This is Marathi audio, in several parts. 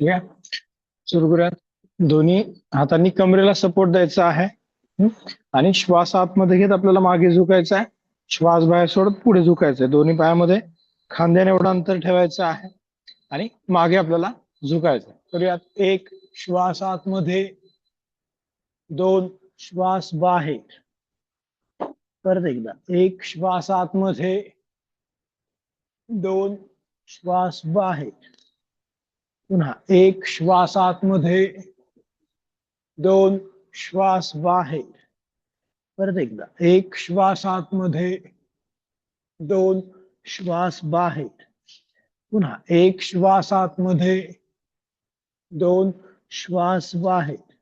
ठीक आहे. सुरू करूयात. दोन्ही हातांनी कमरेला सपोर्ट द्यायचा आहे. हं? आणि श्वास आतमध्ये घेत आपल्याला मागे झुकायचा आहे. श्वास बाहेर सोडत पुढे झुकायचं आहे. दोन्ही पायामध्ये खांद्याने एवढं अंतर ठेवायचं आहे आणि मागे आपल्याला झुकायचं आहे. करूयात. एक श्वास आतमध्ये, दोन श्वास बाहेर. परत एकदा. एक श्वास आतमध्ये, दोन श्वास बाहेर. पुन्हा एक श्वास आतमध्ये, दोन श्वास बाहेर. परत एकदा. एक श्वास आतमध्ये, दोन श्वास बाहेर. पुन्हा एक श्वास आतमध्ये, दोन श्वास बाहेर.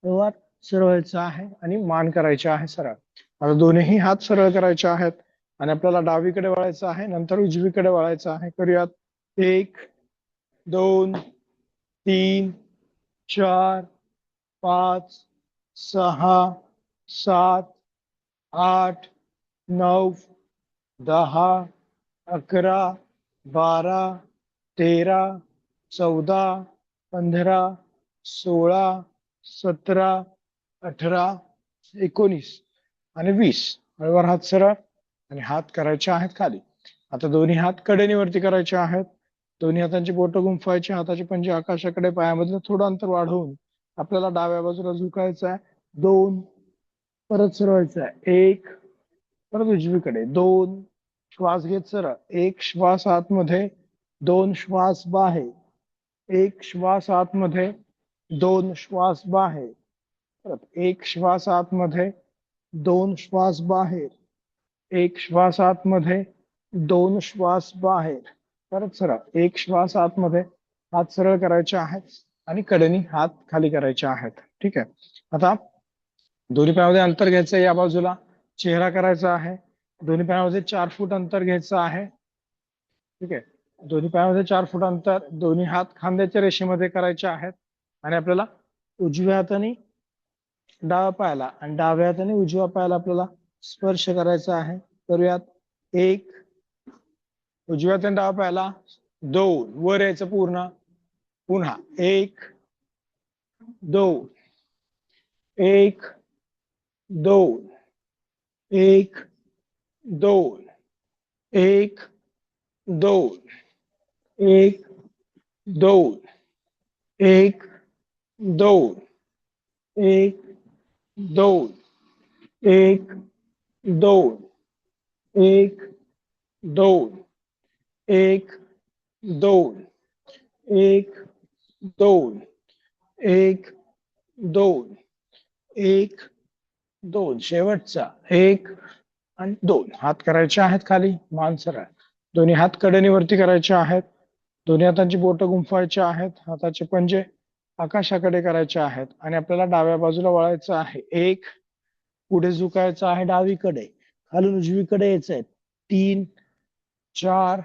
बरोबर. सरळायचं आहे आणि मान करायचे आहे सरळ. आता दोन्ही हात सरळ करायचे आहेत आणि आपल्याला डावीकडे वळायचं आहे, नंतर उजवीकडे वळायचं आहे. करूयात. एक, दोन, तीन, चार, पाच, सहा, सात, आठ, 9, 10, 11, 12, 13, 14, 15, 16, 17, 18, 19 आणि 20. हळूवार हात सरळ आणि हात करायचे आहेत खाली. आता दोन्ही हात कडेनीवरती करायचे आहेत. दोन्ही हातांची बोटं गुंफवायची, हाताचे पंजे आकाशाकडे, पायामधलं थोडं अंतर वाढवून आपल्याला डाव्या बाजूला झुकायचं आहे. दोन, परत सरळायचं आहे. एक, परत उजवीकडे. दोन, श्वास घेत सरळ. एक श्वास आतमध्ये, दोन श्वास बाहेर. एक श्वास आतमध्ये, दोन श्वास बाहेर. परत एक श्वास आतमध्ये, दोन श्वास बाहेर. एक श्वास आतमध्ये, दोन श्वास बाहेर. परत सरळ. एक श्वास आतमध्ये, हात सरळ करायचे आहेत आणि कडेनी हात खाली करायचे आहेत. ठीक आहे. आता दोन्ही पायामध्ये अंतर घ्यायचं या बाजूला. चेहरा करायचा आहे. दोन्ही पायामध्ये 4 फूट अंतर घ्यायचं आहे. ठीक आहे. दोन्ही पायामध्ये 4 फूट अंतर. दोन्ही हात खांद्याच्या रेषेमध्ये करायचे आहेत आणि आपल्याला उजव्या हाताने डाव्या पायाला आणि डाव्या हाताने उजव्या पायाला आपल्याला स्पर्श करायचा आहे. करूयात. एक, उजव्या हाताने डाव्या पायाला. दोन, वर यायचं पूर्ण. पुन्हा एक, दोन, एक, दोन, एक, दोन, एक, दोन, एक, दोन, एक, दोन, एक, दोन, एक, दोन, एक, दोन, एक, दोन, एक, दोन, एक, दोन, एक, दोन. शेवटचा. एक आणि दोन. हात करायचे आहेत खाली, मान सरळ. दोन्ही हात कडेनीवरती करायचे आहेत. दोन्ही हातांची बोटं गुंफवायची आहेत. हाताचे पंजे आकाशाकडे करायचे आहेत आणि आपल्याला डाव्या बाजूला वळायचं आहे. एक, पुढे झुकायचं आहे डावीकडे, खालून उजवीकडे यायचंय. 3, 4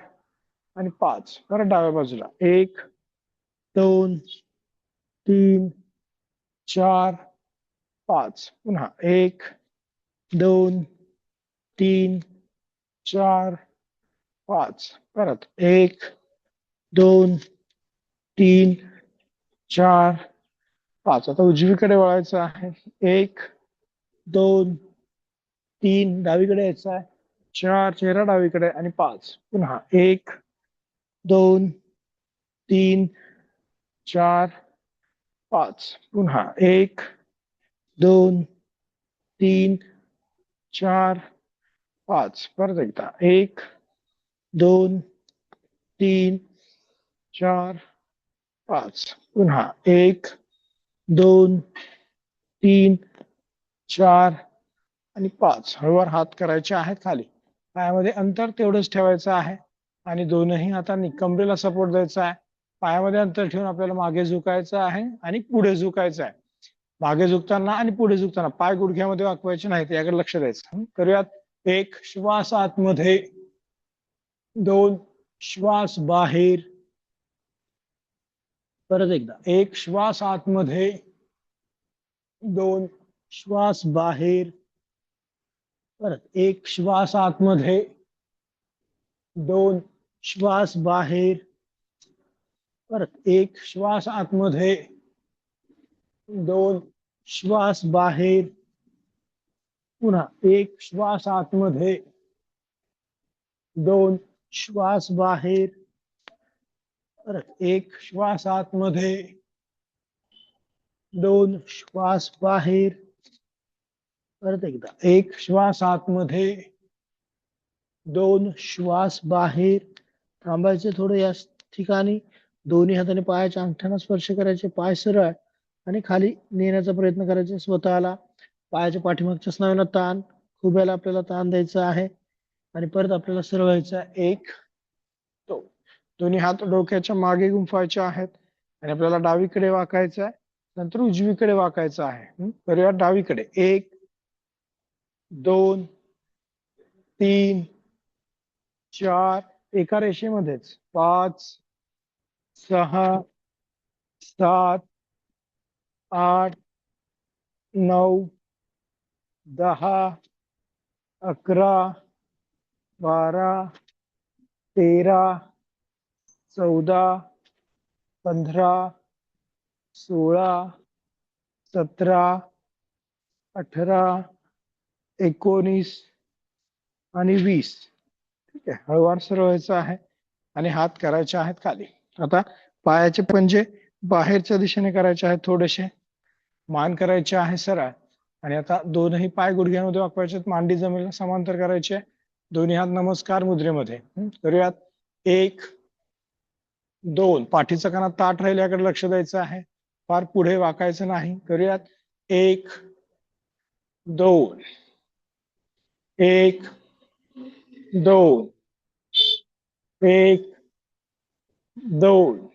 आणि 5. परत डाव्या बाजूला. 1, 2, 3, 4, 5. पुन्हा 1, 2, 3, 4, 5. परत 1, 2, 3, 4, 5. आता उजवीकडे वळायचं आहे. 1, 2, 3, डावीकडे यायचं आहे. 4, चेहरा डावीकडे आणि 5. पुन्हा 1, 2, 3, 4, 5. पुन्हा 1, 2, 3, 4, 5. परत एकदा. 1, 2, 3, 4, 5. पुन्हा 1, 2, 3, 4 आणि 5. हळूवार हात करायचे आहेत खाली. पायामध्ये अंतर तेवढंच ठेवायचं आहे आणि दोनही हातांनी कमरेला सपोर्ट द्यायचा आहे. पायामध्ये अंतर ठेवून आपल्याला मागे झुकायचं आहे आणि पुढे झुकायचं आहे. मागे झुकताना आणि पुढे झुकताना पाय गुडघ्यामध्ये वाकवायचे नाहीत, याकडे लक्ष द्यायचं. करूयात. एक श्वास आतमध्ये, दोन श्वास बाहेर. परत एकदा. एक श्वास आतमध्ये, दोन श्वास बाहेर. परत एक श्वास आतमध्ये, दोन श्वास बाहेर. परत एक श्वास आतमध्ये, दोन श्वास बाहेर, पुन्हा एक श्वास आतमध्ये, दोन श्वास बाहेर, परत एक श्वास आतमध्ये, दोन श्वास बाहेर, परत एकदा एक श्वास आतमध्ये, दोन श्वास बाहेर. थांबायचे थोडे या ठिकाणी. दोन्ही हाताने पायाच्या अंगठ्याला स्पर्श करायचे, पाय सरळ आणि खाली नेण्याचा प्रयत्न करायचा स्वतःला. पायाच्या पाठीमागच्या स्नायूला ताण, खुब्याला आपल्याला ताण द्यायचा आहे आणि परत आपल्याला सरळ व्हायचं. एक, दोन. दोन्ही हात डोक्याच्या मागे गुंफायचे आहेत आणि आपल्याला डावीकडे वाकायचं आहे, नंतर उजवीकडे वाकायचं आहे. करूया डावीकडे. एक, दोन, तीन, चार, एका रेषेमध्येच. पाच, सहा, सात, आठ, नऊ, 10, 11, 12, 13, 14, 15, 16, 17, 18, 19 आणि 20. ठीक आहे. हळूवार सरळ व्हायचं आहे आणि हात करायचे आहेत खाली. आता पायाचे पंजे बाहेरच्या दिशेने करायचे आहेत थोडेसे. मान करायचे आहे सरळ आणि आता दोनही पाय गुडघ्यामध्ये वाकवायचे, मांडी जमिनीला समांतर करायचे, दोन्ही हात नमस्कार मुद्रेमध्ये. करूयात. एक, दोन. पाठीचा कणा ताठ राहील याकडे लक्ष द्यायचं आहे, फार पुढे वाकायचं नाही. करूयात. एक, दोन, एक, दोन, एक, दोन,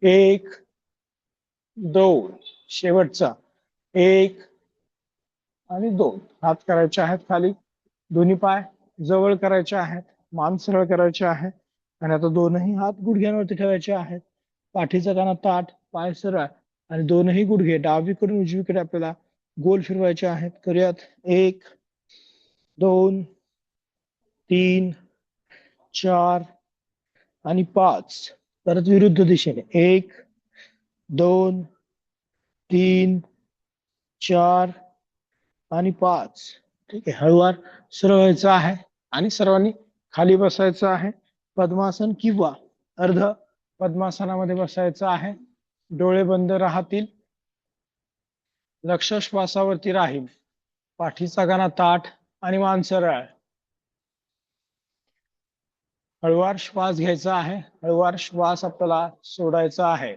एक, दोन. शेवटचा. एक आणि दोन. हात करायचे आहेत खाली, दोन्ही पाय जवळ करायचे आहेत, मान सरळ करायचे आहे आणि आता दोनही हात गुडघ्यांवरती ठेवायचे आहेत. पाठीचा कणा ताठ, पाय सरळ आणि दोनही गुडघे डावीकडून उजवीकडे आपल्याला गोल फिरवायचे आहेत. करूयात. एक, दोन, तीन, चार आणि पाच. परत विरुद्ध दिशेने. एक, दोन, तीन, चार आणि पाच. ठीक आहे. हळूवार सरळ व्हायचं आहे आणि सर्वांनी खाली बसायचं आहे. पद्मासन किंवा अर्ध पद्मासनामध्ये बसायचं आहे. डोळे बंद राहतील, लक्ष श्वासावरती राहील. पाठीचा कणा ताठ आणि मान सरळ. हळूवार श्वास घ्यायचा आहे, हळूवार श्वास आपल्याला सोडायचा आहे.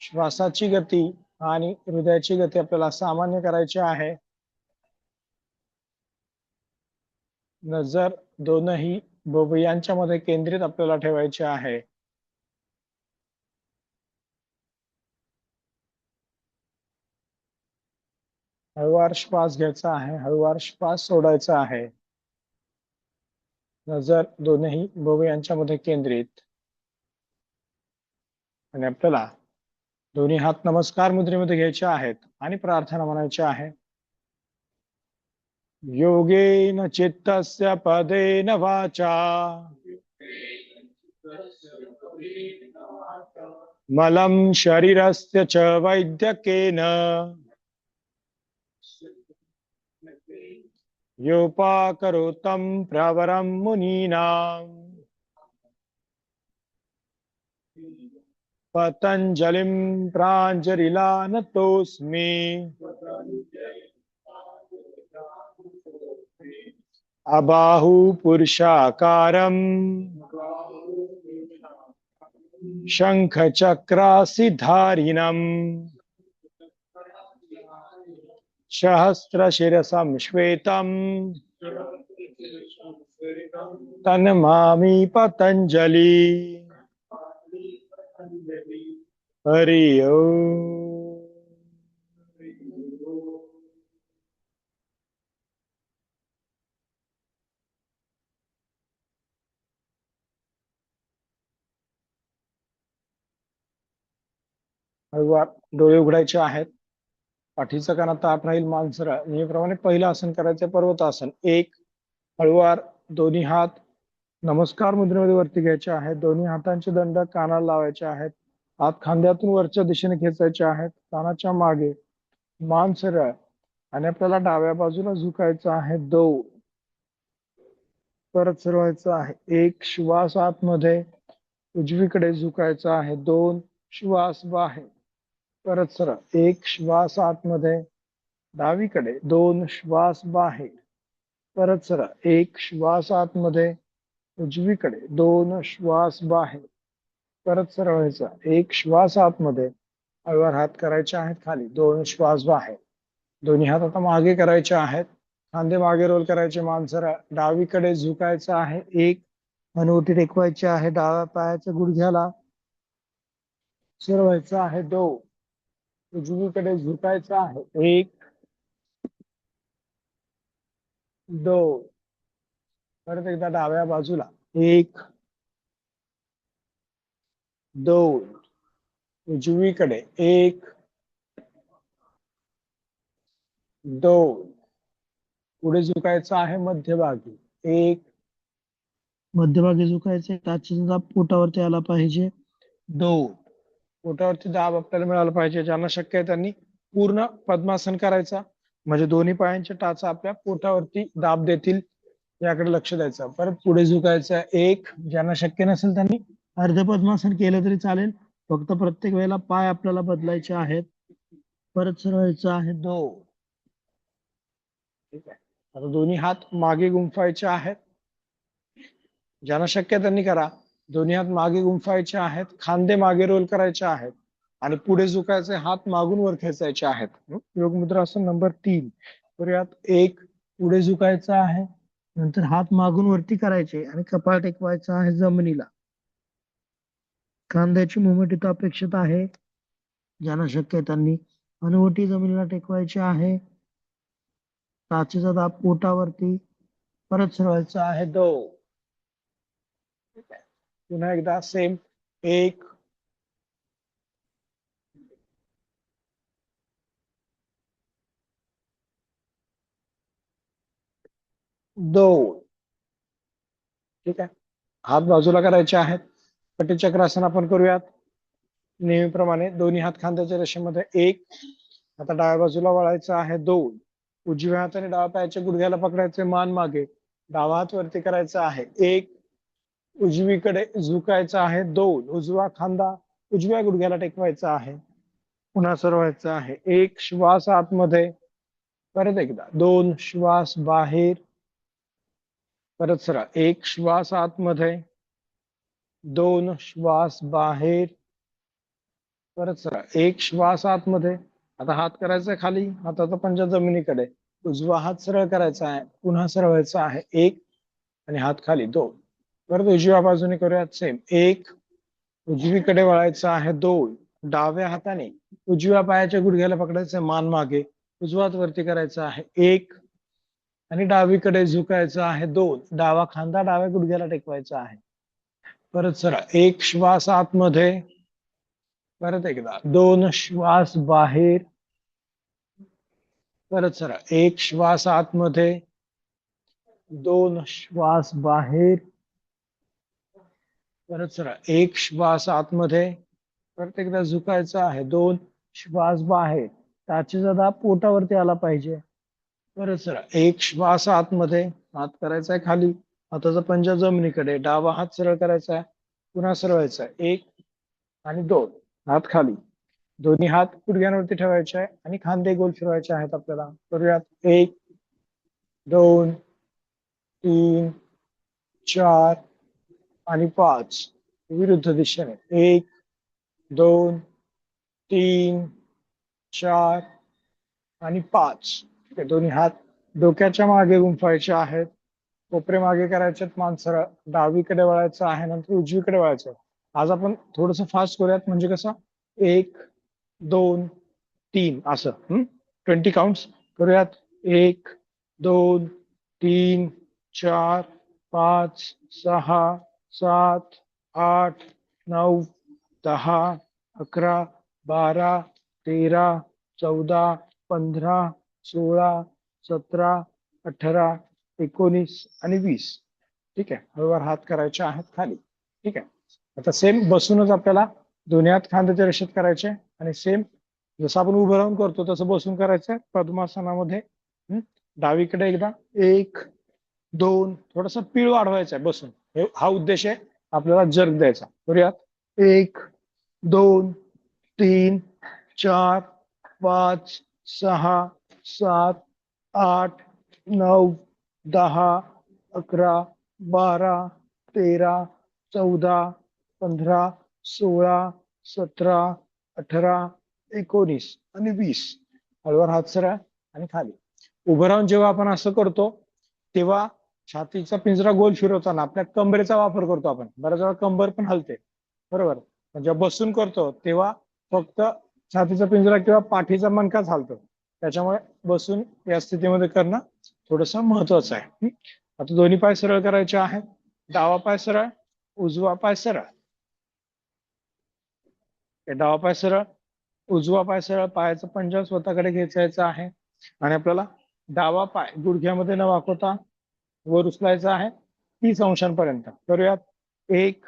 श्वासाची गती आणि हृदयाची गती आपल्याला सामान्य करायची आहे. नजर दोनही भुवयांच्या मध्ये केंद्रित आपल्याला ठेवायची आहे. हळूवार श्वास घ्यायचा आहे, हळूवार श्वास सोडायचा आहे. नजर दोनही भुवयांच्या मध्ये केंद्रित आणि आपल्याला दोन्ही हात नमस्कार मुद्रेमध्ये घ्यायचे आहेत आणि प्रार्थना म्हणायची आहे. योगेन चित्तस्य पदेन वाचा मलं शरीरस्य च वैद्यकेन योपाकरोतं प्रवरं मुनीनां पतञ्जलिं प्राञ्जलिला नतोऽस्मि अबाहु पुरुषाकारं शङ्खचक्रासिधारिणम् सहस्रशिरसं श्वेतं तन्नमामि पतञ्जलि. हरि ओम. हळूवार डोळे उघडायचे आहेत, पाठीचा कणा ताठ राहील, मान सरळ. नेहमीप्रमाणे पहिलं आसन करायचं पर्वतासन. एक, हळूवार दोन्ही हात नमस्कार मुद्रेमध्ये वरती घ्यायचे आहेत. दोन्ही हातांचे दंड कानाला लावायचे आहेत. हात खांद्यातून वरच्या दिशेने खेचायचे आहेत. कानाच्या मागे मान सरळ आणि आपल्याला डाव्या बाजूला झुकायचं आहे. 2 परत सरवायचं आहे. 1 श्वास आतमध्ये उजवीकडे झुकायचं आहे. 2 श्वास बाहेर परत सरळ. 1 श्वास आतमध्ये डावीकडे. 2 श्वास बाहेर परत सरळ. 1 श्वास आतमध्ये उजवीकडे. 2 श्वास बाहेर परत सरळ व्हायचा. 1 श्वास आतमध्ये हळूवार हात करायचे आहेत खाली. 2 श्वास बाहेर. दोन्ही हात आता मागे करायचे आहेत. खांदे मागे रोल करायचे. मान सरळ. डावीकडे झुकायचं आहे. 1 हनुवटी टेकवायची आहे. डाव्या पायाच्या गुडघ्याला सरवायचं आहे. 2 उजवीकडे झुकायचं आहे. 1 2 परत एकदा डाव्या बाजूला. 1 2 उजवीकडे. 1 2 पुढे झुकायचं आहे मध्यभागी. 1 मध्यभागी झुकायचे. टाचीचा दाब पोटावरती आला पाहिजे. 2 पोटावरती दाब आपल्याला मिळाला पाहिजे. ज्यांना शक्य आहे त्यांनी पूर्ण पद्मासन करायचा, म्हणजे दोन्ही पायांच्या टाचा आपल्या पोटावरती दाब देतील, याकडे लक्ष द्यायचं. परत पुढे झुकायचं. 1 ज्यांना शक्य नसेल त्यांनी अर्ध पद्मासन केलं तरी चालेल. फक्त प्रत्येक वेळेला पाय आपल्याला बदलायचे आहेत. परत सरळायचं आहे. 2 ठीक आहे. आता दोन्ही हात मागे गुंफायचे आहेत. ज्यांना शक्य त्यांनी करा. दोन्ही हात मागे गुंफायचे आहेत. खांदे मागे रोल करायचे आहेत आणि पुढे झुकायचे. हात मागून वर खेचायचे आहेत. योग मुद्रासन नंबर 3 करूयात. 1 पुढे झुकायचं आहे. नंतर हात मागून वरती करायचे आणि कपाळ टेकवायचं आहे जमिनीला. खांद्याची मुवमेंट इथं अपेक्षित आहे. ज्यांना शक्य आहे त्यांनी हनुवटी जमिनीला टेकवायची आहे. टाचेचा दाब पोटावरती. परत सरळायचं आहे. 2 पुन्हा एकदा सेम. 1 2 ठीक आहे. हात बाजूला करायचे आहेत. पट्टीचक्रासन आपण करूयात. नेहमीप्रमाणे दोन्ही हात खांद्याच्या रेषेमध्ये. 1 आता डाव्या बाजूला वळायचं आहे. 2 उजव्या हाताने डाव्या पायाच्या गुडघ्याला पकडायचे. मान मागे. डावा हात वरती करायचा आहे. 1 उजवीकडे झुकायचं आहे. 2 उजवा खांदा उजव्या गुडघ्याला टेकवायचा आहे. पुन्हा सरवायचं आहे. 1 श्वास आतमध्ये. परत एकदा. 2 श्वास बाहेर परत सरळ. 1 श्वास आतमध्ये. 2 श्वास बाहेर परत सरळ. 1 श्वास आतमध्ये. आता हात करायचा खाली. हाताचा पंजा जमिनीकडे. उजवा हात सरळ करायचा आहे. पुन्हा सरळायचा आहे. 1 आणि हात खाली. 2 परत उजव्या बाजूने करूयात सेम. 1 उजवीकडे वळायचं आहे. 2 डाव्या हाताने उजव्या पायाच्या गुडघ्याला पकडायचं. मान मागे. उजवा हात वरती करायचा आहे. 1 आणि डावीकडे झुकायचं आहे. 2 डावा खांदा डाव्या गुडघ्याला टेकवायचा आहे. परत सरळ. 1 श्वास आतमध्ये. परत एकदा. 2 श्वास बाहेर परत सरळ. 1 श्वास आतमध्ये. 2 श्वास बाहेर परत सरळ. 1 श्वास आतमध्ये. परत एकदा झुकायचं आहे. 2 श्वास बाहेर. टाचेचा दाब पोटावरती आला पाहिजे. परत सरळ. 1 श्वास आतमध्ये. हात करायचा आहे खाली. हाताचा पंजा जमिनीकडे. डावा हात सरळ करायचा आहे. पुन्हा सरळायचा आहे. 1 आणि 2 हात खाली. दोन्ही हात गुडघ्यांवरती ठेवायचे आहे आणि खांदे गोल फिरवायचे आहेत आपल्याला. करूयात. 1 2 3 4 आणि 5 विरुद्ध दिशेने. 1 2 3 4 आणि 5. दोन्ही हात डोक्याच्या मागे गुंफायचे आहेत. कोपरे मागे करायचे. मान सरळ. डावीकडे वळायचं आहे. नंतर उजवीकडे वळायचं. आज आपण थोडस फास्ट करूयात, म्हणजे कसं 1 2 3 असं 20 काउंट्स करूयात. 1 2 3 4 5 6 7 8 9 10 11 12 13 14 15 16 17 18 19 आणि 20. ठीक आहे, हळूवार हात करायचे आहेत खाली. ठीक आहे, आता सेम बसूनच आपल्याला दोन्ही हात खांद्याच्या रेषेत करायचे आणि सेम जसं आपण उभं राहून करतो तसं बसून करायचं पद्मासनामध्ये. डावीकडे एकदा 1 2, थोडासा पीळ वाढवायचा आहे बसून, हा उद्देश आहे आपल्याला जर्क द्यायचा. करूयात 1 2 3 4 5 6 7 8 9 10 11 12 13 14 15 16 17 18 19 आणि 20. हळूवार हात सरळ आणि खाली. उभं राहून जेव्हा आपण असं करतो तेव्हा छातीचा पिंजरा गोल फिरवताना आपल्या कंबरेचा वापर करतो आपण. बऱ्याच वेळा कंबर पण हलते, बरोबर. म्हणजे बसून करतो तेव्हा फक्त छातीचा पिंजरा किंवा पाठीचा मणकाच हलतो. त्याच्यामुळे बसून या स्थितीमध्ये करणं थोडस महत्वाचं आहे. आता दोन्ही पाय सरळ करायचे आहेत. डावा पाय सरळ, उजवा पाय सरळ. डावा पाय सरळ, उजवा पाय सरळ. पायाचा पंजा स्वतःकडे खेचायचा आहे आणि आपल्याला डावा पाय गुडघ्यामध्ये न वाकवता वर उचलायचा आहे 30 अंशांपर्यंत. करूयात 1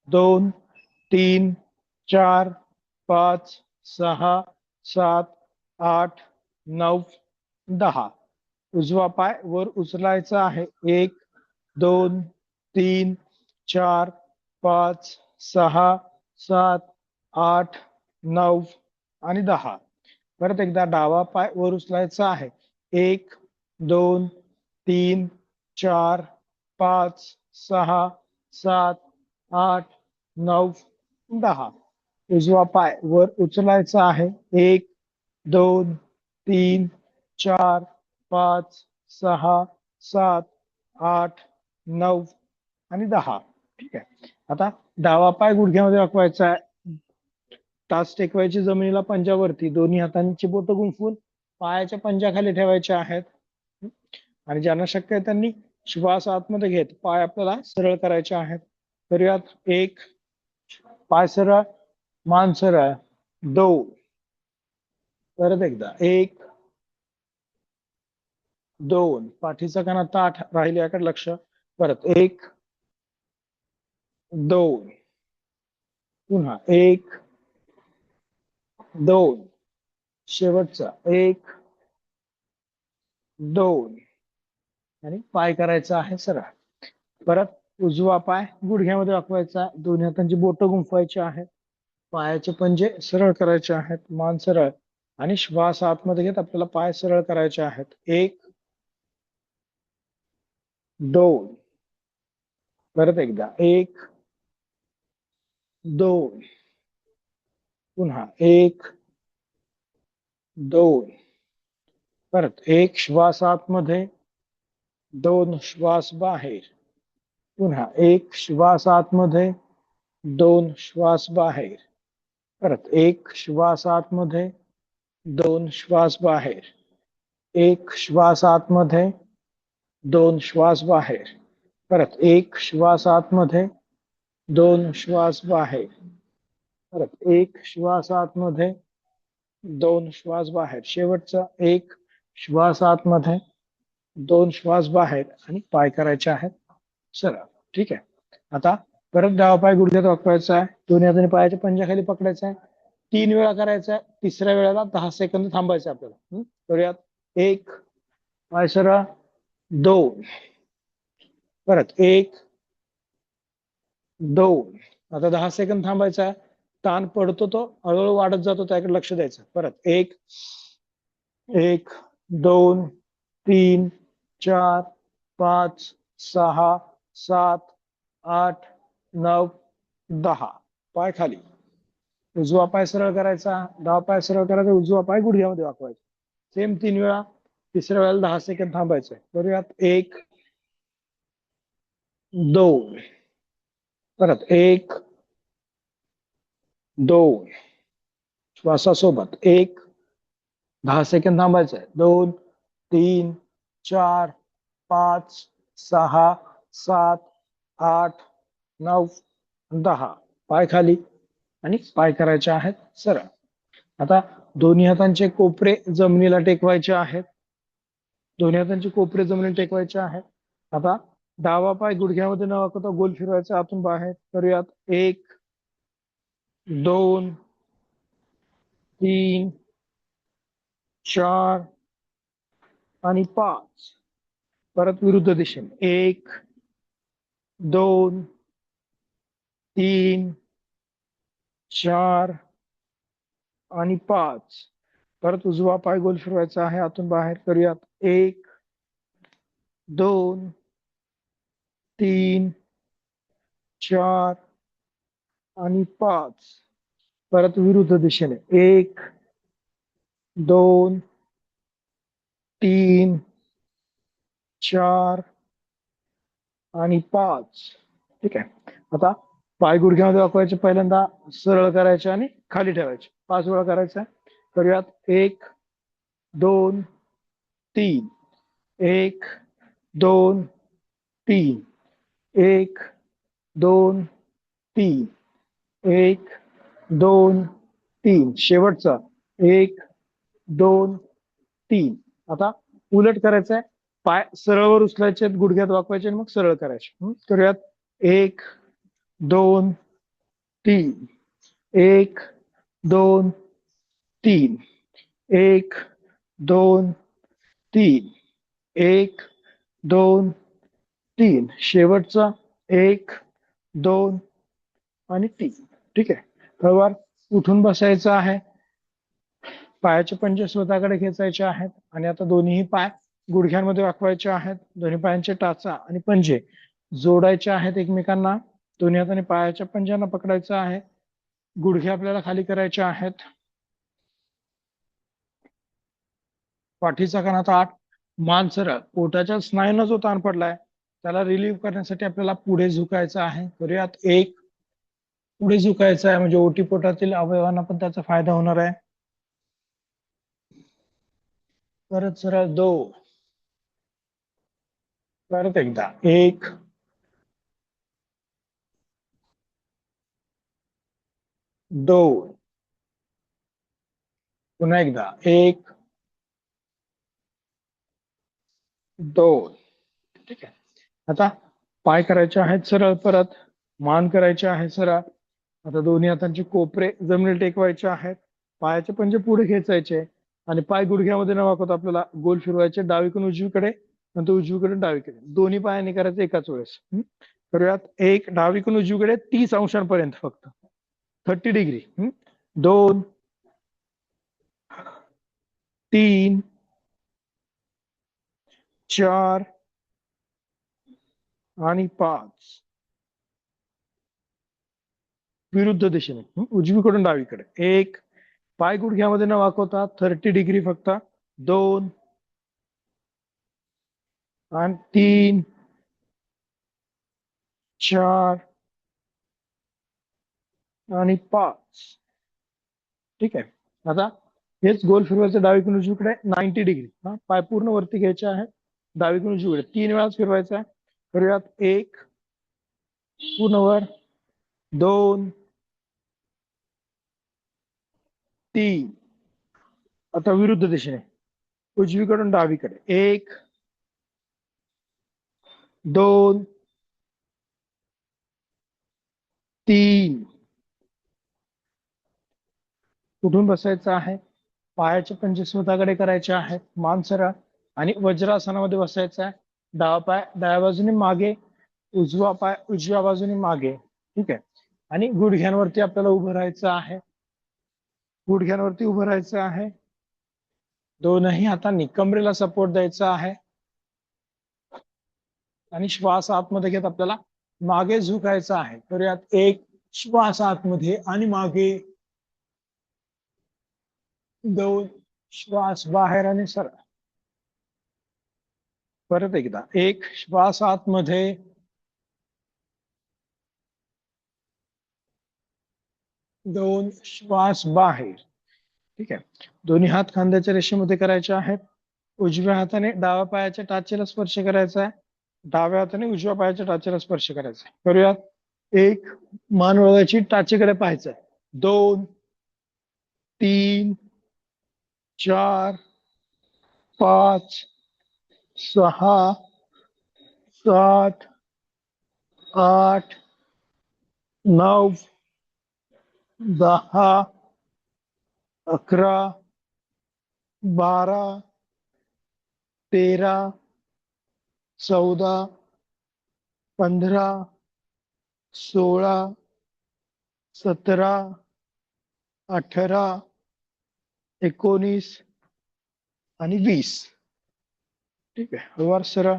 2 3 4 5 6 7 8 9 10. उजवा पाय वर उचलायचा आहे 1 2 3 4 5 6 7 8 9 आणि 10. परत एकदा डावा पाय वर उचलायचा आहे 1 2 3 4 5 6 7 8 9 10. उजवा पाय वर उचलायचा आहे 1 2 3 4 5 6 7 8 9 आणि 10. ठीक आहे, आता डावा पाय गुडघ्यामध्ये वाकवायचा आहे. टाच टेकवायची जमिनीला पंजावरती. दोन्ही हातांची बोट गुंफून पायाच्या पंजाखाली ठेवायचे आहेत. आणि ज्यांना शक्य आहे त्यांनी श्वास आतमध्ये घेत पाय आपल्याला सरळ करायचे आहेत. करूयात 1 पाय सरळ, मान सरळ. 2 परत एकदा 1 2 पाठीचा कणा ताठ राहील याकडे लक्ष. परत 1 2 पुन्हा 1 2 शेवटचा 1 2 आणि पाय करायचा आहे सरळ. परत उजवा पाय गुडघ्यामध्ये वाकवायचा. दोन्ही हातांची बोट गुंफवायची आहेत. पायाचे पंजे सरळ करायचे आहेत. मान सरळ आणि श्वास आतमध्ये घेत आपल्याला पाय सरळ करायचे आहेत. 1 2 परत एकदा 1 2 पुन्हा 1 2 परत 1 श्वास आतमध्ये, 2 श्वास बाहेर. पुन्हा 1 श्वास आतमध्ये, 2 श्वास बाहेर. परत 1 श्वास आतमध्ये, 2 श्वास बाहेर. 1 श्वास आतमध्ये, 2 श्वास बाहेर. परत 1 श्वास आतमध्ये, 2 श्वास बाहेर. परत 1 श्वास आतमध्ये, 2 श्वास बाहेर. शेवटचा 1 श्वास आतमध्ये, 2 श्वास बाहेर आणि पाय करायचे आहेत सरळ. ठीक आहे, आता परत डावा पाय गुडघ्यात वाकवायचा आहे. दोन्ही हाताने पायाच्या पंजाखाली पकडायचा आहे. 3 वेळा करायचा आहे. तिसऱ्या वेळेला 10 सेकंद थांबायचं आपल्याला. करूयात 1 पाय सरळ, 2 परत 1 2. आता 10 सेकंद थांबायचा आहे. ताण पडतो तो हळूहळू वाढत जातो त्याकडे लक्ष द्यायचं. परत 1 1 2 3 4 5 6 7 8 9 10. पाय खाली. उजवा पाय सरळ करायचा, डावा पाय सरळ करायचा, उजवा पाय गुडघ्यामध्ये वाकवायचा. सेम 3 वेळा. तिसऱ्या वेळेला 10 सेकंद थांबायचं. करूयात 1 2 परत 1 2 श्वासासोबत 1 10 सेकंद थांबायचं आहे. 2 3 4 5 6 7 8 9 10. पाय खाली आणि पाय करायचे आहेत सरळ. आता दोन्ही हातांचे कोपरे जमिनीला टेकवायचे आहेत. दोन्ही हातांचे कोपरे जमिनीला टेकवायचे आहेत. आता डावा पाय गुडघ्यामध्ये न वाकवता गोल फिरवायचा आतून बाहेर. करूयात. 1 2 3 4 आणि 5. परत विरुद्ध दिशेने. 1 2 3 4 आणि 5. परत उजवा पाय गोल फिरवायचा आहे आतून बाहेर. करूयात. 1 2 3 4 आणि 5. परत विरुद्ध दिशेने. 1 2 3 4 आणि 5. ठीक आहे. आता पाय गुडघ्यामध्ये वाकवायचे, पहिल्यांदा सरळ करायचे आणि खाली ठेवायचे. 5 वेळा करायचं. करूयात. 1 2 3 1 2 3 1 2 3 1 2 3. शेवटचा. 1 2 3. आता उलट करायचंय. पाय सरळवर उचलायचे, गुडघ्यात वाकवायचे आणि मग सरळ करायचे. करूयात. 1 2 3 1 2 3 1 2 3 1 2 3. शेवटचा. 1 2 आणि 3. ठीक आहे. हळूवार उठून बसायचं आहे. पायाचे पंजे स्वतःकडे खेचायचे आहेत आणि आता दोन्ही पाय गुडघ्यांमध्ये वाकवायचे आहेत. दोन्ही पायांचे टाचा आणि पंजे जोडायचे आहेत एकमेकांना. दोन्ही हाताने पायाच्या पंजांना पकडायचं आहे. गुडघे आपल्याला खाली करायचे आहेत. पाठीचा कणा ताठ, मान सरळ. पोटाच्या स्नायूंना जो ताण पडलाय त्याला रिलीव्ह करण्यासाठी आपल्याला पुढे झुकायचं आहे. करूयात. 1 पुढे झुकायचं आहे, म्हणजे ओटीपोटातील अवयवांना पण त्याचा फायदा होणार आहे. परत सरळ. 2. परत एकदा. 1 2. पुन्हा एकदा. 1 2. ठीक आहे. आता पाय करायचे आहेत सरळ. परत मान करायचे आहे सरळ. आता दोन्ही हातांचे कोपरे जमिनीला टेकवायचे आहेत. पायाचे पंजे पुढे खेचायचे आणि पाय गुडघ्यामध्ये न वाकवता आपल्याला गोल फिरवायचे. डावीकडून उजवीकडे, नंतर उजवीकडून डावीकडे. दोन्ही पायांनी करायचं एकाच वेळेस. करूयात. 1 डावीकडून उजवीकडे 30 अंशांपर्यंत फक्त. 30 डिग्री. 2 3 4 आणि 5. विरुद्ध दिशेने. उजवीकडून डावीकडे. 1 पाय गुडघ्यामध्ये न वाकवता 30 डिग्री फक्त. 2 आणि 3 4 आणि 5. ठीक आहे. आता हेच गोल फिरवायचं डावीकडून उजवीकडे 90 डिग्री. पाय पूर्ण वरती घ्यायचे आहे. डावीकडून उजवीकडे 3 वेळाच फिरवायचा आहे. करूयात. 1 पूर्ण वर. 2 3. आता विरुद्ध दिशेने उजवीकडून डावीकडे. 1 2 3. उठून बसायचं आहे. पायाचे पंजे स्वतःकडे करायचे आहेत. मान सरळ आणि वज्रासनामध्ये बसायचं आहे. डावा पाय डाव्या बाजूने मागे, उजवा पाय उजव्या बाजूने मागे. ठीक आहे. आणि गुडघ्यांवरती आपल्याला उभं राहायचं आहे. गुडघ्यांवरती उभं राहायचं आहे. दोनही हातांनी कमरेला सपोर्ट द्यायचा आहे आणि श्वास आतमध्ये घेत आपल्याला मागे झुकायचं आहे. तर यात 1 श्वास आतमध्ये आणि मागे. 2 श्वास बाहेर आणि सरळ. परत एकदा. 1 श्वास आतमध्ये. 2 श्वास बाहेर. ठीक आहे. दोन्ही हात खांद्याच्या रेषेमध्ये करायचे आहेत. उजव्या हाताने डाव्या पायाच्या टाचेला स्पर्श करायचा आहे. डाव्या हाताने उजव्या पायाच्या टाचेला स्पर्श करायचा आहे. करूयात. 1 मान वळवायची, टाचेकडे पाहायचं आहे. 2 3 4 5 6 7, 8, 9, 10, 11, 12, 13, 14, 15, 16, 17, 18, 19 आणि 20. ठीक आहे, वर सरळ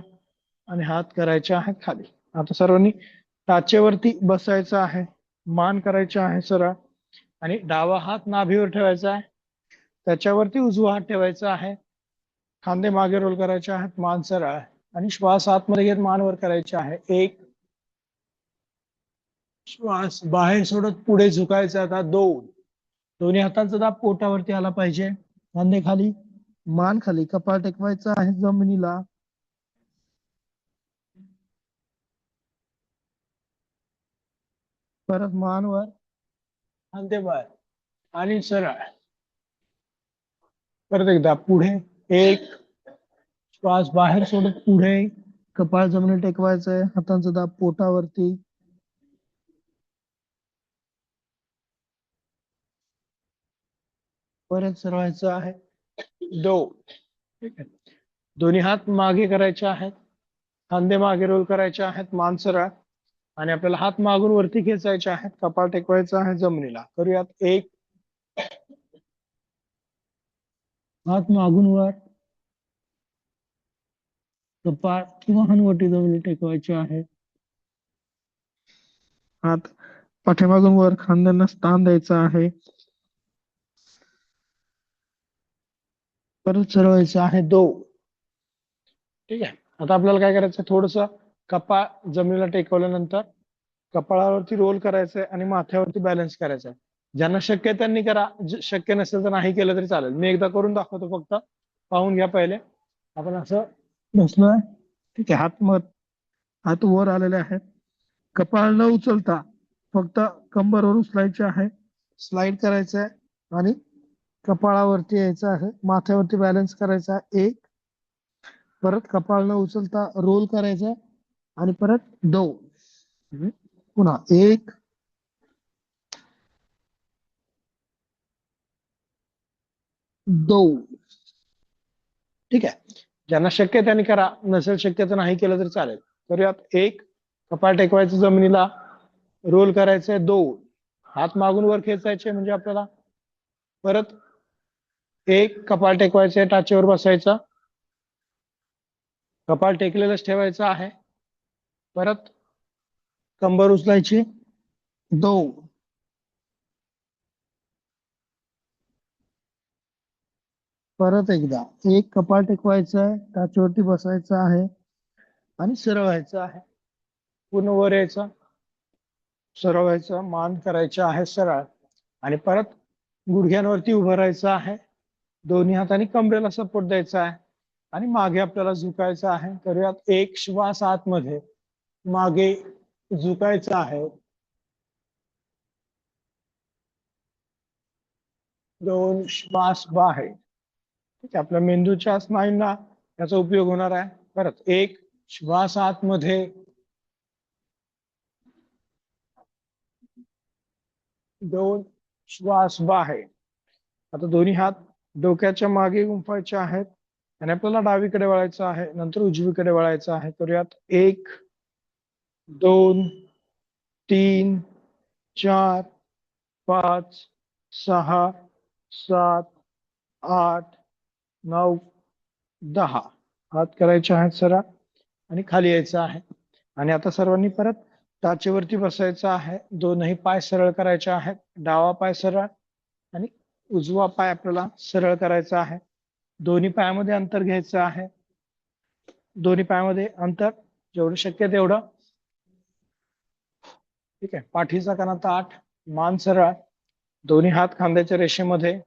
आणि हात करायचे आहे खाली. आता सर्वांनी टाचेवरती बसायचं आहे, मान करायचे आहे सरळ आणि डावा हात नाभीवर ठेवायचा आहे, त्याच्यावरती उजवा हात ठेवायचा आहे, खांदे मागे रोल करायचे आहेत, मान सरळ आहे आणि श्वास आतमध्ये घेत मान वर करायचे आहे. एक श्वास बाहेर सोडत पुढे झुकायचा. आता 2, दोन्ही हातांचा दाब पोटावरती आला पाहिजे, खांदे खाली, मान खाली, कपाळ टेकवायचं आहे जमिनीला. परत मानवर, खांदे बाहेर आणि सरळ. परत एकदा पुढे, एक श्वास बाहेर सोडत पुढे, कपाळ जमिनीला टेकवायचंय, हातांचा दाब पोटावरती. परत सरळायचं आहे. 2, ठीक आहे, दोन्ही हात मागे करायचे आहेत, खांदे मागे रोल करायचे आहेत, मान सरळ आणि आपल्याला हात मागून वरती खेचायचे आहेत, कपाळ टेकवायचं आहे जमिनीला. करूयात. 1, हात मागून वर, कपाळ किंवा हनुवटी जमिनीला टेकवायचे आहे, हात पाठीमागून वर, खांद्यांना स्थान द्यायचं आहे. परत सरळायचं आहे. 2, ठीक आहे. आता आपल्याला काय करायचं, थोडस कपाळ जमिनीला टेकवल्यानंतर कपाळावरती रोल करायचंय आणि माथ्यावरती बॅलन्स करायचंय. ज्यांना शक्य आहे त्यांनी करा, शक्य नसेल तर नाही केलं तरी चालेल. मी एकदा करून दाखवतो, फक्त पाहून घ्या. पहिले आपण असं बसलोय, ठीक आहे, हात वर आलेले आहेत, कपाळ न उचलता फक्त कंबरवर उचलायचे आहे, स्लाइड करायचं आहे आणि कपाळावरती यायचं आहे, माथ्यावरती बॅलन्स करायचा आहे. 1, परत कपाळ न उचलता रोल करायचा आणि परत 2, पुन्हा 1, 2. ठीक आहे, ज्यांना शक्य त्यांनी करा, नसेल शक्य तर नाही केलं तरी चालेल. करूयात. 1, कपाळ टेकवायचं जमिनीला, रोल करायचंय. 2, हात मागून वर खेचायचे म्हणजे आपल्याला. परत 1, कपाळ टेकवायचंय, टाचेवर बसायचं, कपाळ टेकलेलंच ठेवायचं आहे. परत कंबर उचलायची. 2, परत एकदा 1, कपाळ टेकवायचंय, टाचेवरती बसायचं आहे आणि सरळ व्हायचं आहे, पूर्ण वर यायचं, सरळ व्हायचं, मान करायचं आहे सरळ आणि परत गुडघ्यांवरती उभं राहायचं आहे, दोन्ही हातांनी कमरेला सपोर्ट द्यायचा आहे आणि मागे आपल्याला झुकायचं आहे. करूयात. 1, श्वास आतमध्ये, मागे झुकायचं आहे. 2, श्वास बाहेर. ठीक आहे, आपल्या मेंदूच्या स्नायूंना याचा उपयोग होणार आहे. परत 1, श्वास आतमध्ये, 2, श्वास बाहेर. आता दोन्ही हात डोक्याच्या मागे गुंफायचे आहेत आणि आपल्याला डावीकडे वळायचं आहे, नंतर उजवीकडे वळायचं आहे. करूयात. 1, 2, 3, 4, 5, 6, 7, 8, 9, 10. हात करायचे आहेत सरळ आणि खाली यायचं आहे. आणि आता सर्वांनी परत टाचेवरती बसायचं आहे, दोनही पाय सरळ करायचे आहेत, डावा पाय सरळ आणि उजवा पाय आपल्याला सरळ करायचा आहे. दोन्ही पायामध्ये अंतर घ्यायचं आहे, दोन्ही पायामध्ये अंतर जेवढं शक्य तेवढं. ठीक आहे, पाठीचा कणा ताठ, मान सरळ, दोन्ही हात खांद्याच्या रेषेमध्ये.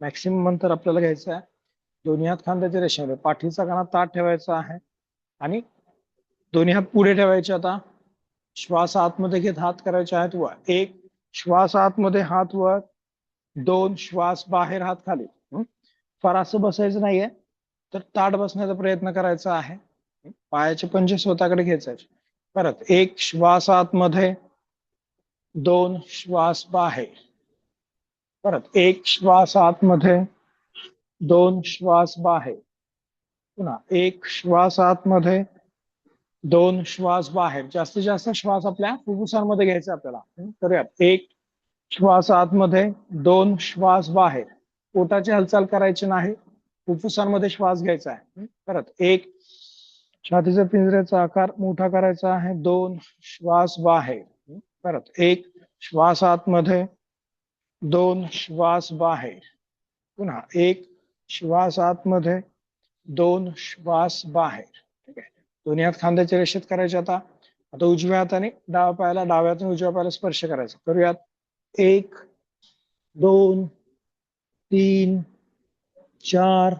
मॅक्सिमम अंतर आपल्याला घ्यायचं आहे, दोन्ही हात खांद्याच्या रेषेमध्ये, पाठीचा कणा ताठ ठेवायचा आहे आणि दोन्ही हात पुढे ठेवायचे. आता श्वास आतमध्ये घेत हात करायचे आहेत वर. 1, श्वास आतमध्ये, हात वर. 2, श्वास बाहेर, हात खाली. फार असं बसायचं नाहीये, तर ताठ बसण्याचा प्रयत्न करायचा आहे. पायाचे पंजे स्वतःकडे घ्यायचे. परत एक श्वास आतमध्ये, दोन श्वास बाहेर. परत एक श्वास आतमध्ये, दोन श्वास बाहेर. पुन्हा एक श्वास आतमध्ये, दोन श्वास बाहेर. जास्तीत जास्त श्वास आपल्या फुफ्फुसांमध्ये घ्यायचा आपल्याला. करूयात. एक श्वास आतमध्ये, दोन श्वास बाहेर. पोटाची हालचाल करायची नाही, फुफ्फुसांमध्ये श्वास घ्यायचा आहे. परत एक छातीच्या पिंजऱ्याचा आकार मोठा करायचा आहे, दोन श्वास बाहेर. परत एक श्वास आतमध्ये, दोन श्वास बाहेर. पुन्हा एक श्वास आतमध्ये, दोन श्वास बाहेर. ठीक आहे. दोन्ही हात खांद्याच्या रेषेत करायचे. आता उजव्या हाताने डाव्या पायाला, डाव्या हाताने उजव्या पायाला स्पर्श करायचा. करूयात. एक, दोन, तीन, चार,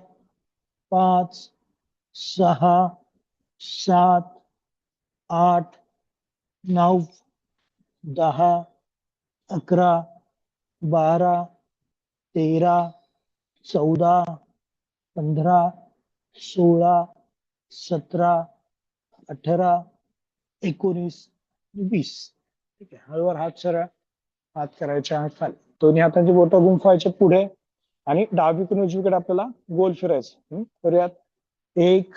पाच, सहा, सात, आठ, 9, 10, 11, 12, 13, 14, 15, 16, 17, 18, 19, 20. ठीक आहे. हळूवार हात सरळ, हात करायचे आहेत खाली. दोन्ही हातांची बोटं गुंफायचे पुढे आणि डावीकडून उजवीकडे आपल्याला गोल फिरायचं. करूयात. एक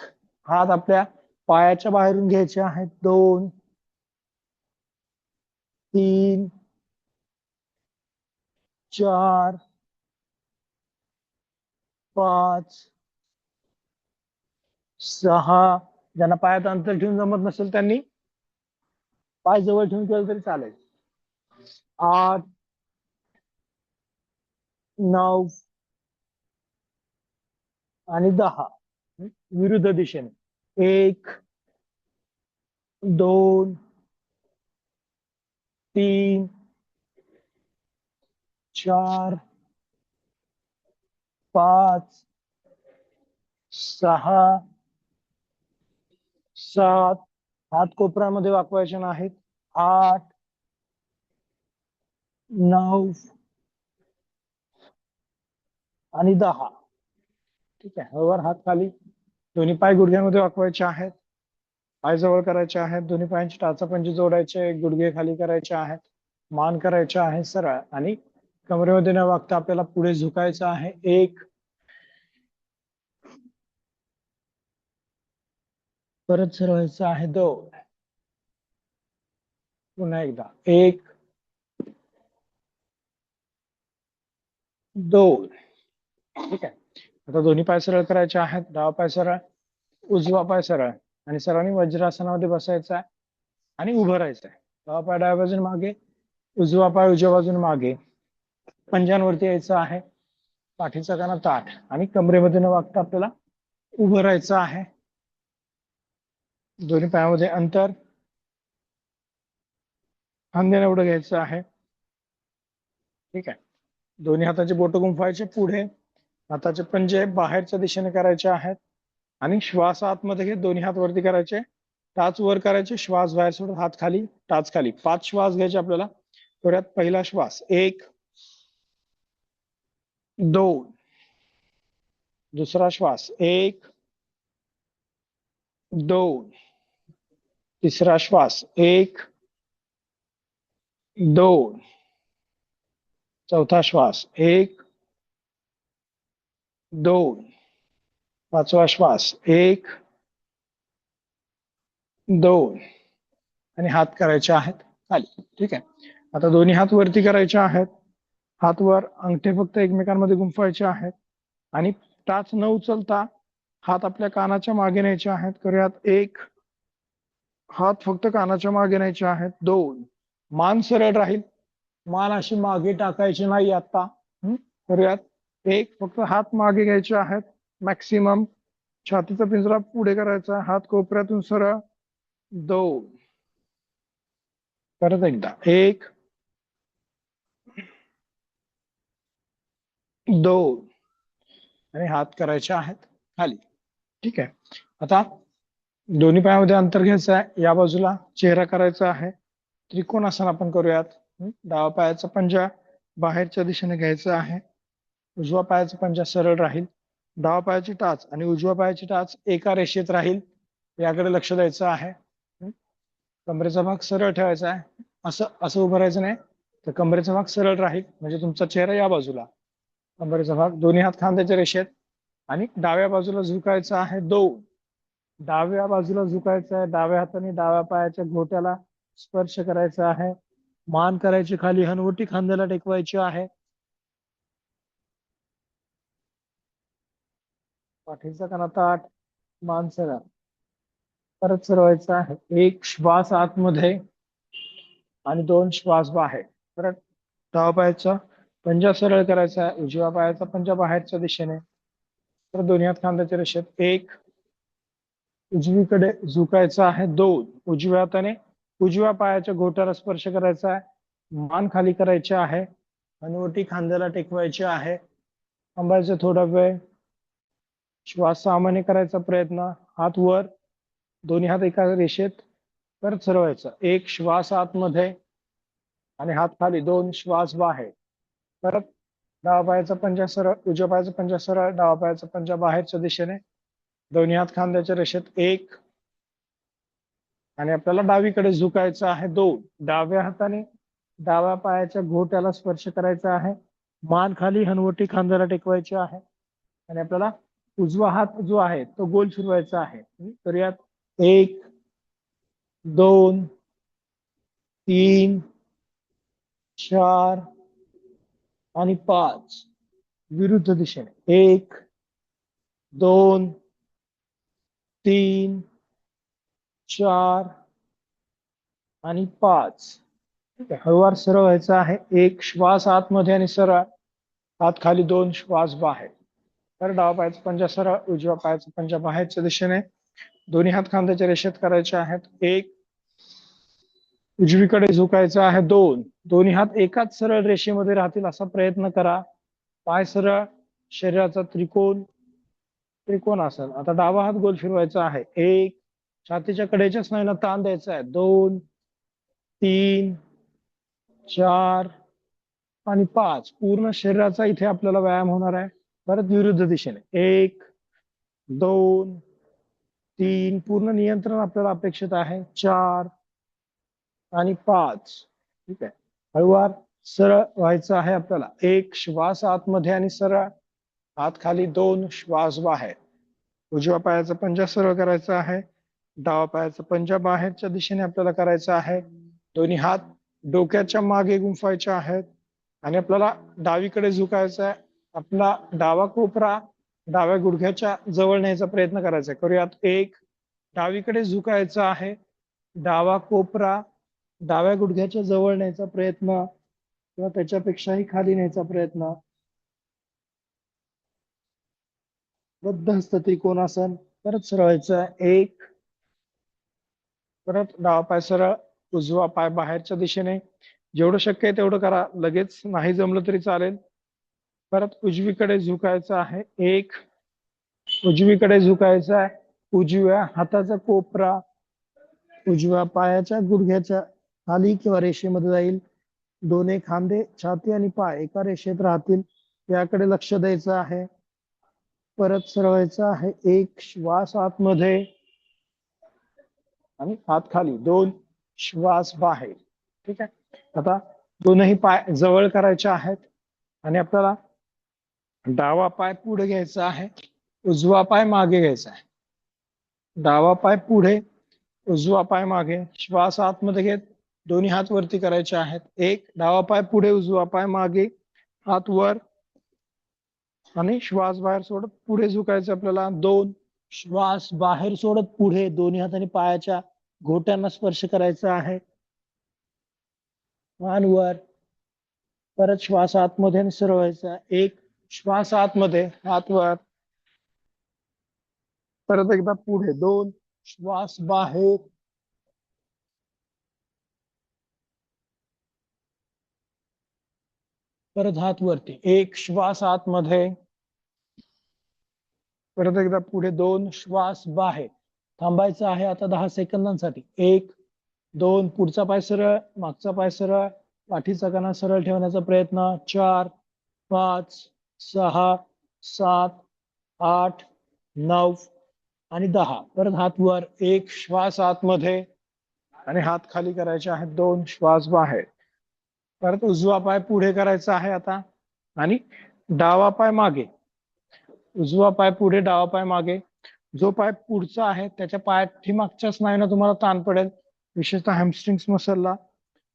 हात आपल्या पायाच्या बाहेरून घ्यायचे आहेत, दोन, तीन, चार, पाच, सहा. ज्यांना पायात अंतर ठेवून जमत नसेल त्यांनी पाय जवळ ठेवून केलं तरी चालेल. 8, 9 आणि 10. विरुद्ध दिशेने. 1, 2, 3, 4, 5, 6, 7. हात कोपऱ्यामध्ये वाकवायचे नाहीत. 8, 9 आणि 10. ठीक आहे. हळूवार हात खाली. दोन्ही पाय गुडघ्यामध्ये वाकवायचे आहेत, पाय जवळ करायचे आहेत. दोन्ही पायांची टाचापंजे जोडायचे, गुडघे खाली करायचे आहेत, मान करायचे आहे सरळ आणि कमरेमध्ये न वागता आपल्याला पुढे झुकायचं आहे. एक, परत सरळ व्हायचं आहे. दोन, पुन्हा एकदा. एक, दोन. ठीक आहे. आता दोन्ही पाय सरळ करायचे आहेत. डावा पाय सरळ, उजवा पाय सरळ आणि सर्वांनी वज्रासनामध्ये बसायचं आहे आणि उभं राहायचं आहे. डावा पाय डाव्या बाजूने मागे, उजवा पाय उजव्या बाजूने मागे. पंजांवरती यायचं आहे. पाठीचा कणा ताठ आणि कमरेमध्ये न वागता आपल्याला उभं राहायचं आहे. दोन्ही पायामध्ये अंतर खांद्याने एवढं घ्यायचं आहे. ठीक आहे. दोन्ही हाताचे बोट गुंफायचे पुढे, हाताचे पंजे बाहेरच्या दिशेने करायचे आहेत आणि श्वास आतमध्ये घेत दोन्ही हात वरती करायचे, टाच वर करायचे, श्वास बाहेर सोडून हात खाली, टाच खाली. 5 श्वास घ्यायचे आपल्याला. थोड्यात पहिला श्वास. 1, 2. दुसरा श्वास. 1, 2. तिसरा श्वास. 1, 2. चौथा श्वास. 1, 2. पाचवा श्वास. 1, 2. आणि हात करायचे आहेत खाली. ठीक आहे. आता दोन्ही हात वरती करायचे आहेत. हात वर, अंगठे फक्त एकमेकांमध्ये गुंफवायचे आहेत आणि टाच न उचलता हात आपल्या कानाच्या मागे न्यायचे आहेत. करूयात. 1, हात फक्त कानाच्या मागे न्यायचे आहेत. 2, मान सरळ राहील, मान अशी मागे टाकायची नाही आता. करूयात. 1, फक्त हात मागे घ्यायचे आहेत मॅक्सिमम. छातीचा पिंजरा पुढे करायचा, हात कोपऱ्यातून सरळ. 2. परत एकदा. 1, 2. आणि हात करायचे आहेत खाली. ठीक आहे. आता दोन्ही पायामध्ये अंतर घ्यायचं आहे. या बाजूला चेहरा करायचा आहे. त्रिकोणासन आपण करूयात. डावा पायाचा पंजा बाहेरच्या दिशेने घ्यायचा आहे, उजवा पायाचा पंजा सरळ राहील. डावा पायाची टाच आणि उजव्या पायाची टाच एका रेषेत राहील, याकडे लक्ष द्यायचं आहे. कमरेचा भाग सरळ ठेवायचा आहे, असं असं उभं राहायचं नाही, तर कमरेचा भाग सरळ राहील, म्हणजे तुमचा चेहरा या बाजूला, कमरेचा भाग, दोन्ही हात खांद्याच्या रेषेत, आणि डाव्या बाजूला झुकायचं आहे 2. डाव्या बाजूला झुकायचं आहे, डाव्या हाताने डाव्या पायाच्या घोट्याला स्पर्श करायचा आहे, मान करायची खाली, हनवटी खांद्याला टेकवायची आहे, पाठीचा कणा ताठ, मान सरळ. परत सरवायचं आहे, 1 श्वास आतमध्ये आणि 2 श्वास बाहेर. परत डावा पायाचा पंजा सरळ करायचा आहे, उजव्या पायाचा पंजा बाहेरच्या दिशेने, तर दोन्ही हात खांद्याच्या रेषेत. 1, उजवीकडे झुकायचं आहे 2, उजव्या हाताने उजव्या पायाच्या घोट्याला स्पर्श करायचा आहे, मान खाली करायची आहे, हनुवटी खांद्याला टेकवायची आहे, थांबायचं थोडा वेळ, श्वास सामान्य करायचा प्रयत्न, हात वर, दोन्ही हात एका रेषेत. परत सरवायचा, 1 श्वास आतमध्ये आणि हात खाली, 2 श्वास बाहेर. परत डावा पायाचा पंजा सरळ, उजव्या पायाचा पंजा सरळ, डावा पायाचा पंजा बाहेरच्या दिशेने, दोन्ही हात खांद्याच्या रेषेत. 1, आणि आपल्याला डावीकडे झुकायचं आहे 2, डाव्या हाताने डाव्या पायाच्या घोट्याला स्पर्श करायचा आहे, मान खाली, हनवटी खांद्याला टेकवायची आहे, आणि आपल्याला उजवा हात जो आहे तो गोल फिरवायचा आहे. तर यात 1, 2, 3, 4 आणि 5 विरुद्ध दिशेने, 1, 2, 3, 4 आणि 5. ठीक आहे, हळूवार सरळ व्हायचं आहे, 1 श्वास आतमध्ये आणि सरळ, हात खाली, 2 श्वास बाहेर. तर डावा पायाचा पंजा सरळ, उजव्या पायाचा पंजा बाहेरच्या दिशेने, दोन्ही हात खांद्याच्या रेषेत करायचे आहेत. 1, उजवीकडे झुकायचं आहे 2, दोन्ही हात एकाच सरळ रेषेमध्ये राहतील असा प्रयत्न करा, पाय सरळ, शरीराचा त्रिकोण असेल. आता डावा हात गोल फिरवायचा आहे, 1, छातीच्या कडेच्या स्नायूंना ताण द्यायचा आहे, 2, 3, 4 आणि 5. पूर्ण शरीराचा इथे आपल्याला व्यायाम होणार आहे. परत विरुद्ध दिशेने, 1, 2, 3, पूर्ण नियंत्रण आपल्याला अपेक्षित आहे, 4 आणि 5. ठीक आहे, हळूवार सरळ व्हायचं आहे आपल्याला, 1 श्वास आतमध्ये आणि सरळ, हात खाली, 2 श्वास बाहेर. उजव्या पायाचा पंजा सरळ करायचा आहे, डावा पायाचा पंजा बाहेरच्या दिशेने आपल्याला करायचा आहे, दोन्ही हात डोक्याच्या मागे गुंफायचे आहेत, आणि आपल्याला डावीकडे झुकायचं आहे. आपला डावा कोपरा डाव्या गुडघ्याच्या जवळ न्यायचा प्रयत्न करायचा आहे. करूयात, 1, डावीकडे झुकायचं आहे, डावा कोपरा डाव्या गुडघ्याच्या जवळ न्यायचा प्रयत्न किंवा त्याच्यापेक्षाही खाली न्यायचा प्रयत्न, बद्ध हस्त त्रिकोणासन. परत सरळायचं आहे, 1, परत डावा पाय सरळ, उजवा पाय बाहेरच्या दिशेने, जेवढं शक्य आहे तेवढं करा, लगेच नाही जमलं तरी चालेल. परत उजवीकडे झुकायचं आहे, 1, उजवीकडे झुकायचं आहे, उजव्या हाताचा कोपरा उजव्या पायाच्या गुडघ्याच्या खाली किंवा रेषेमध्ये जाईल, दोन्ही खांदे, छाती आणि पाय एका रेषेत राहतील, याकडे लक्ष द्यायचं आहे. परत सरळायचं आहे, 1 श्वास आतमध्ये आणि हात खाली, 2 श्वास बाहेर. ठीक आहे, आता दोनही पाय जवळ करायचे आहेत, आणि आपल्याला डावा पाय पुढे घ्यायचा आहे, उजवा पाय मागे घ्यायचा आहे. डावा पाय पुढे, उजवा पाय मागे, श्वास आतमध्ये घेत, दोन्ही हात वरती करायचे आहेत. 1, डावा पाय पुढे, उजवा पाय मागे, हात वर, आणि श्वास बाहेर सोडत पुढे झुकायचं आपल्याला. 2, श्वास बाहेर सोडत पुढे, दोन्ही हातांनी पायाच्या घोट्यांना स्पर्श करायचा आहे, मान वर. परत श्वास आतमध्ये आणि सरळ व्हायचा, 1 श्वास आतमध्ये, हात वर, परत एकदा पुढे, 2 श्वास बाहेर, परत हात वरती, 1 श्वास आतमध्ये, परत एकदा पुढे, 2 श्वास बाहेर. थांबायचं आहे आता 10 सेकंदांसाठी. 1, 2, पुढचा पाय सरळ, मागचा पाय सरळ, पाठीचा कणा सरळ ठेवण्याचा प्रयत्न, 4, 5, 6, 7, 8, 9 आणि 10. परत हात वर, एक श्वास आतमध्ये आणि हात खाली करायचे आहेत, 2 श्वास बाहेर. परत उजवा पाय पुढे करायचा आहे आता आणि डावा पाय मागे. उजवा पाय पुढे, डावा पाय मागे. जो पाय पुढचा आहे त्याच्या पाठीमागच्या स्नायूंना तुम्हाला ताण पडेल, विशेषतः हॅमस्ट्रिंग्स मसलला.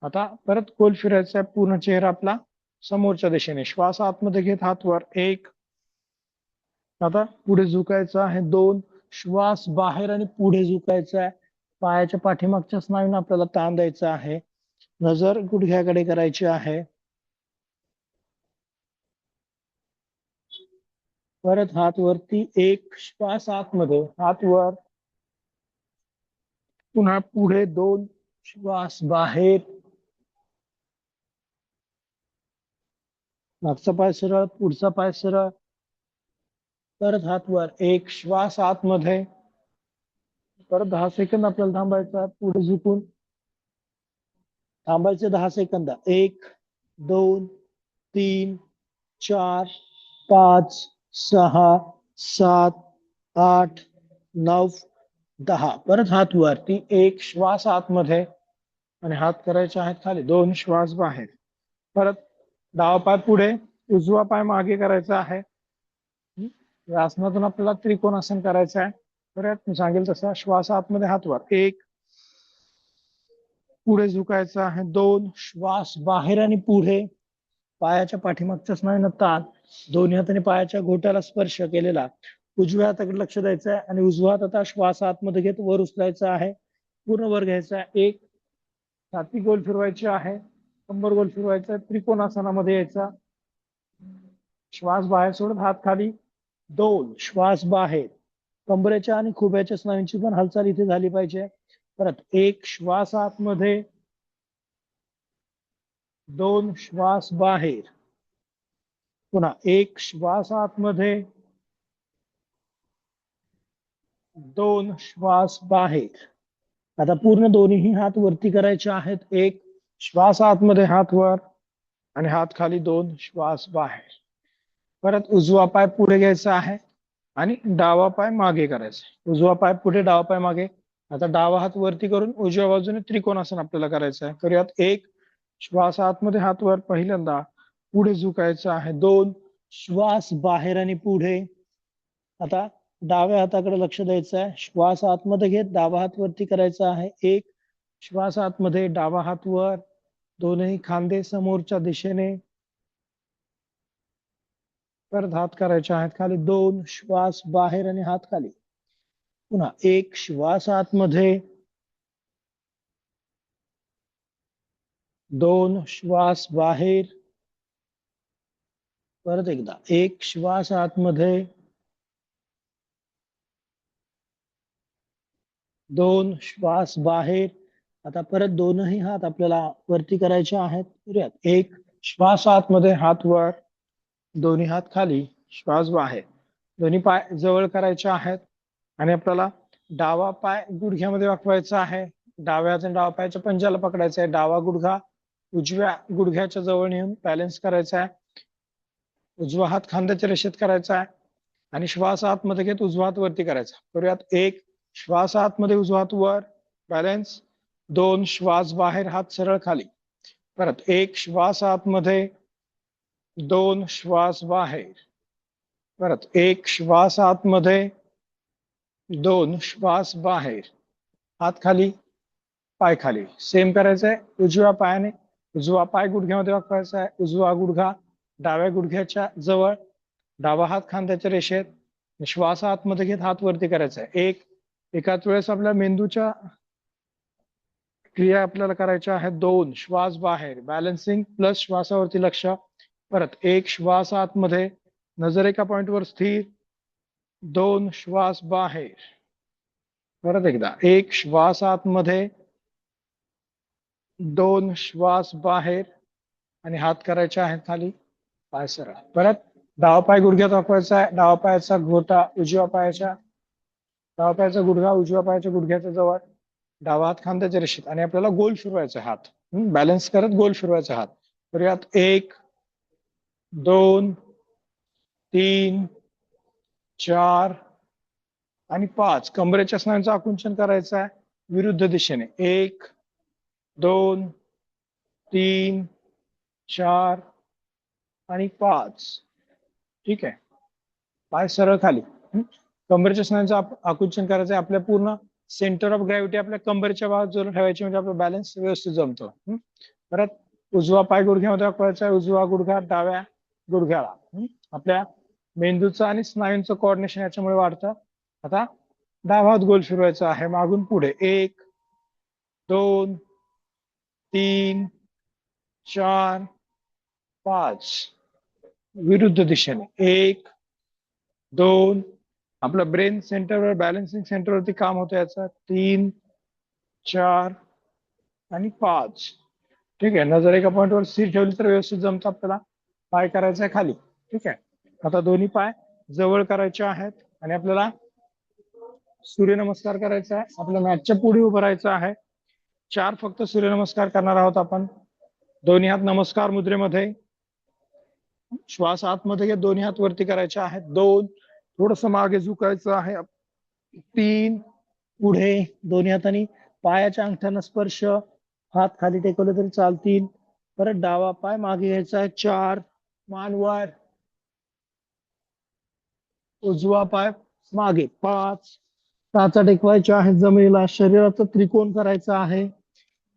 आता परत गोल फिरायचा आहे, पूर्ण चेहरा आपला समोरच्या दिशेने. श्वास आतमध्ये घेत हात वर, 1. आता पुढे झुकायचं आहे, 2. श्वास बाहेर आणि पुढे झुकायचा आहे. पायाच्या पाठीमागच्या स्नायूंना आपल्याला ताण द्यायचा आहे. नजर गुडघ्याकडे करायची आहे. परत हात वरती, 1. श्वास आतमध्ये, हात वर. पुन्हा पुढे, 2. श्वास बाहेर. मागचा पाय सरळ, पुढचा पाय सरळ. परत हात वर, 1. श्वास आतमध्ये. परत 10 सेकंद आपल्याला थांबायचा, पुढे झुकून थांबायचे 10 सेकंद. 1, 2, 3, 4, 5, 6, 7, 8, 9, 10. परत हात वरती, 1. श्वास आतमध्ये आणि हात करायचे आहेत खाली, 2 श्वास बाहेर. परत डावा पाय पुढे, उजवा पाय मागे करायचा आहे. या आसनातून आपल्याला त्रिकोणासन करायचं आहे. परत मी सांगेल तसा श्वास आतमध्ये, हात वर, 1. पुढे झुकायचं आहे, 2. श्वास बाहेर आणि पुढे. पायाच्या पाठीमागच्या स्नायूंना ताण. दोन्ही हाताने पायाच्या घोट्याला स्पर्श केलेला. उजव्या हाताकडे लक्ष द्यायचं आहे आणि उजवा हात आता श्वास आतमध्ये घेत वर उचलायचा आहे, पूर्ण वर घ्यायचा आहे. 1. छाती गोल फिरवायची आहे, कंबर गोल फिरवायचा आहे, त्रिकोणासनामध्ये यायचा. श्वास बाहेर सोडत हात खाली, 2. श्वास बाहेर. कंबरेच्या आणि खुब्याच्या स्नायूंची पण हालचाल इथे झाली पाहिजे. परत 1. श्वास आतमध्ये, 2. श्वास बाहेर. पुन्हा 1. श्वास आतमध्ये, 2. श्वास बाहेर. आता पूर्ण दोन्ही हात वरती करायचे आहेत. 1. श्वास आतमध्ये, हात वर आणि हात खाली, 2. श्वास बाहेर. परत उजवा पाय पुढे घ्यायचा आहे आणि डावा पाय मागे करायचा. उजवा पाय पुढे, डावा पाय मागे. आता डावा हात वरती करून उजव्या बाजूने त्रिकोणासन आपल्याला करायचं आहे. करूयात. 1. श्वास आतमध्ये, हात वर पहिल्यांदा, पुढे झुकायचं आहे, 2. श्वास बाहेर आणि पुढे. आता डाव्या हाताकडे लक्ष द्यायचं आहे. श्वास आतमध्ये घेत डावा हात वरती करायचा आहे, 1. श्वास आतमध्ये, डावा हात वर, दोन्ही खांदे समोरच्या दिशेने. परत हात करायचे आहेत खाली, 2. श्वास बाहेर आणि हात खाली. पुन्हा 1. श्वास आतमध्ये, 2. श्वास बाहेर. परत एकदा, 1. श्वास आतमध्ये, 2. श्वास बाहेर. आता परत दोनही हात आपल्याला वरती करायचे आहेत. 1. श्वास आतमध्ये, हात वर, दोन्ही हात खाली, श्वास बाहेर. दोन्ही पाय जवळ करायचे आहेत आणि आपल्याला डावा पाय गुडघ्यामध्ये वाकवायचा आहे. डाव्या हाताने डावा पायाच्या पंजाला पकडायचा आहे. डावा गुडघा उजव्या गुडघ्याच्या जवळ नेऊन बॅलन्स करायचा आहे. उजवा हात खांद्याच्या रेषेत करायचा आहे आणि श्वास आतमध्ये घेत उजवा हात वरती करायचा. करूयात. 1. श्वास आतमध्ये, उजवा हात वर, बॅलन्स. 2. श्वास बाहेर, हात सरळ खाली. परत 1. श्वास आतमध्ये, 2. श्वास बाहेर. परत 1. श्वास आतमध्ये, 2. श्वास बाहेर. हात खाली, पाय खाली. सेम करायचंय उजव्या पायाने. उजवा पाय गुडघ्यामध्ये वाकवायचा आहे. उजवा गुडघा डाव्या गुडघ्याच्या जवळ, डावा हात खांद्याच्या रेषेत. श्वास आतमध्ये घेत हात वरती करायचा आहे. एकाच वेळेस आपल्या मेंदूच्या क्रिया आपल्याला करायच्या आहेत. 2. श्वास बाहेर, बॅलन्सिंग प्लस श्वासावरती लक्ष. परत 1. श्वास आतमध्ये, नजर एका पॉइंटवर स्थिर. 2. श्वास बाहेर. परत एकदा, 1. श्वास आतमध्ये, 2. श्वास बाहेर आणि हात करायचे आहेत खाली, पाय सरळ. परत डावा पाय गुडघ्यात वाकवायचा आहे. डावा पायाचा घोटा उजव्या पायाच्या, डावा पायाचा गुडघा उजव्या पायाच्या गुडघ्याच्या जवळ, डावा हात खांद्याच्या रेषेत आणि आपल्याला गोल फिरवायचा हात. बॅलन्स करत गोल फिरवायचा हात. तर यात 1, 2, 3, 4 आणि 5. कंबरेच्या स्नायूंचं आकुंचन करायचं आहे विरुद्ध दिशेने. 1 2 3 4 आणि 5. ठीक आहे. पाय सरळ खाली. कंबरेच्या स्नायूंचं आकुंचन करायचं आहे. आपल्या पूर्ण सेंटर ऑफ ग्रॅव्हिटी आपल्या कंबरेच्या बाजूला ठेवायची, म्हणजे आपला बॅलन्स व्यवस्थित जमतो. परत उजवा पाय गुडघ्यामध्ये वाकवायचा आहे, उजवा गुडघा डाव्या गुडघ्याला. आपल्या मेंदूचं आणि स्नायूंचं कोऑर्डिनेशन याच्यामुळे वाढतं. आता डावा हात गोल फिरवायचा आहे मागून पुढे. 1 2 3 4 5. विरुद्ध दिशेने. 1 2. आपलं ब्रेन सेंटरवर, बॅलन्सिंग सेंटरवरती काम होतं याचं. 3 4 आणि 5. ठीक आहे. नजर एका पॉइंटवर स्थिर ठेवली तर व्यवस्थित जमतं आपल्याला. पाय करायचा आहे खाली. ठीक आहे. आता दोन्ही पाय जवळ करायचे आहेत आणि आपल्याला सूर्यनमस्कार करायचा आहे. आपल्या मॅटच्या पुढे उभं राहायचं आहे. 4 फक्त सूर्यनमस्कार करणार आहोत आपण. दोन्ही हात नमस्कार मुद्रेमध्ये. श्वास आतमध्ये घे, दोन्ही हात वरती करायचे आहेत. 2 थोडस मागे झुकायचं आहे. 3 पुढे दोन्ही हातांनी पायाच्या अंगठ्यानं स्पर्श. हात खाली टेकवले तरी चालतील. परत डावा पाय मागे घ्यायचा आहे. 4 मान वर. उजवा पाय मागे. 5 टाचा टेकवायच्या आहेत जमिनीला. शरीराचा त्रिकोण करायचा आहे.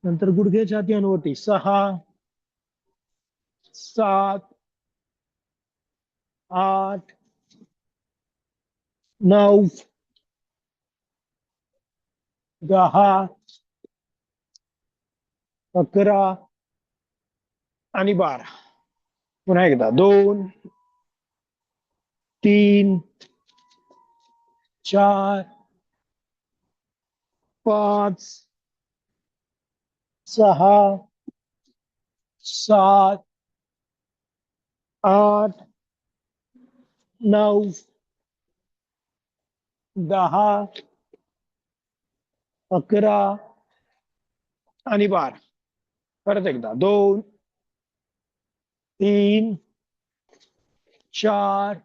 नंतर गुडघ्याच्या हाती हनुवटी. 6 7 8 9 10 11 आणि 12. पुन्हा एकदा. 2 3 4 5 6 7 8 9 10 11 आणि 12. परत एकदा. 2 3 4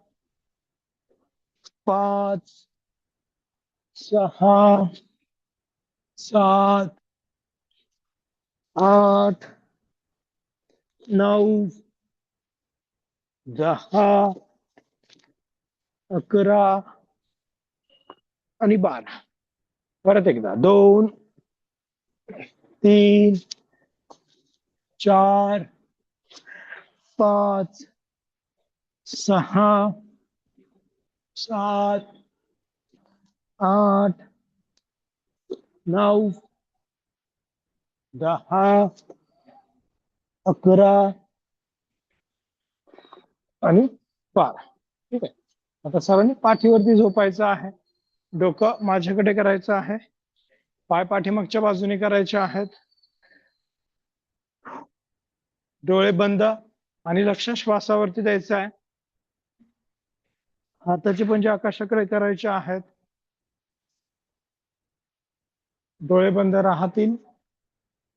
5 6 7 8 9 10 11 आणि 12. परत एकदा. 2 3 4 5 6 7 8 9 10 11 आणि 12. ठीक आहे. आता सर्वांनी पाठीवरती झोपायचं आहे. डोकं माझ्याकडे करायचं आहे. पाय पाठीमागच्या बाजूने करायचे आहेत. डोळे बंद आणि लक्ष श्वासावरती द्यायचं आहे. हाताचे पंजे आकाशाकडे करायचे आहेत. डोळे बंद राहतील.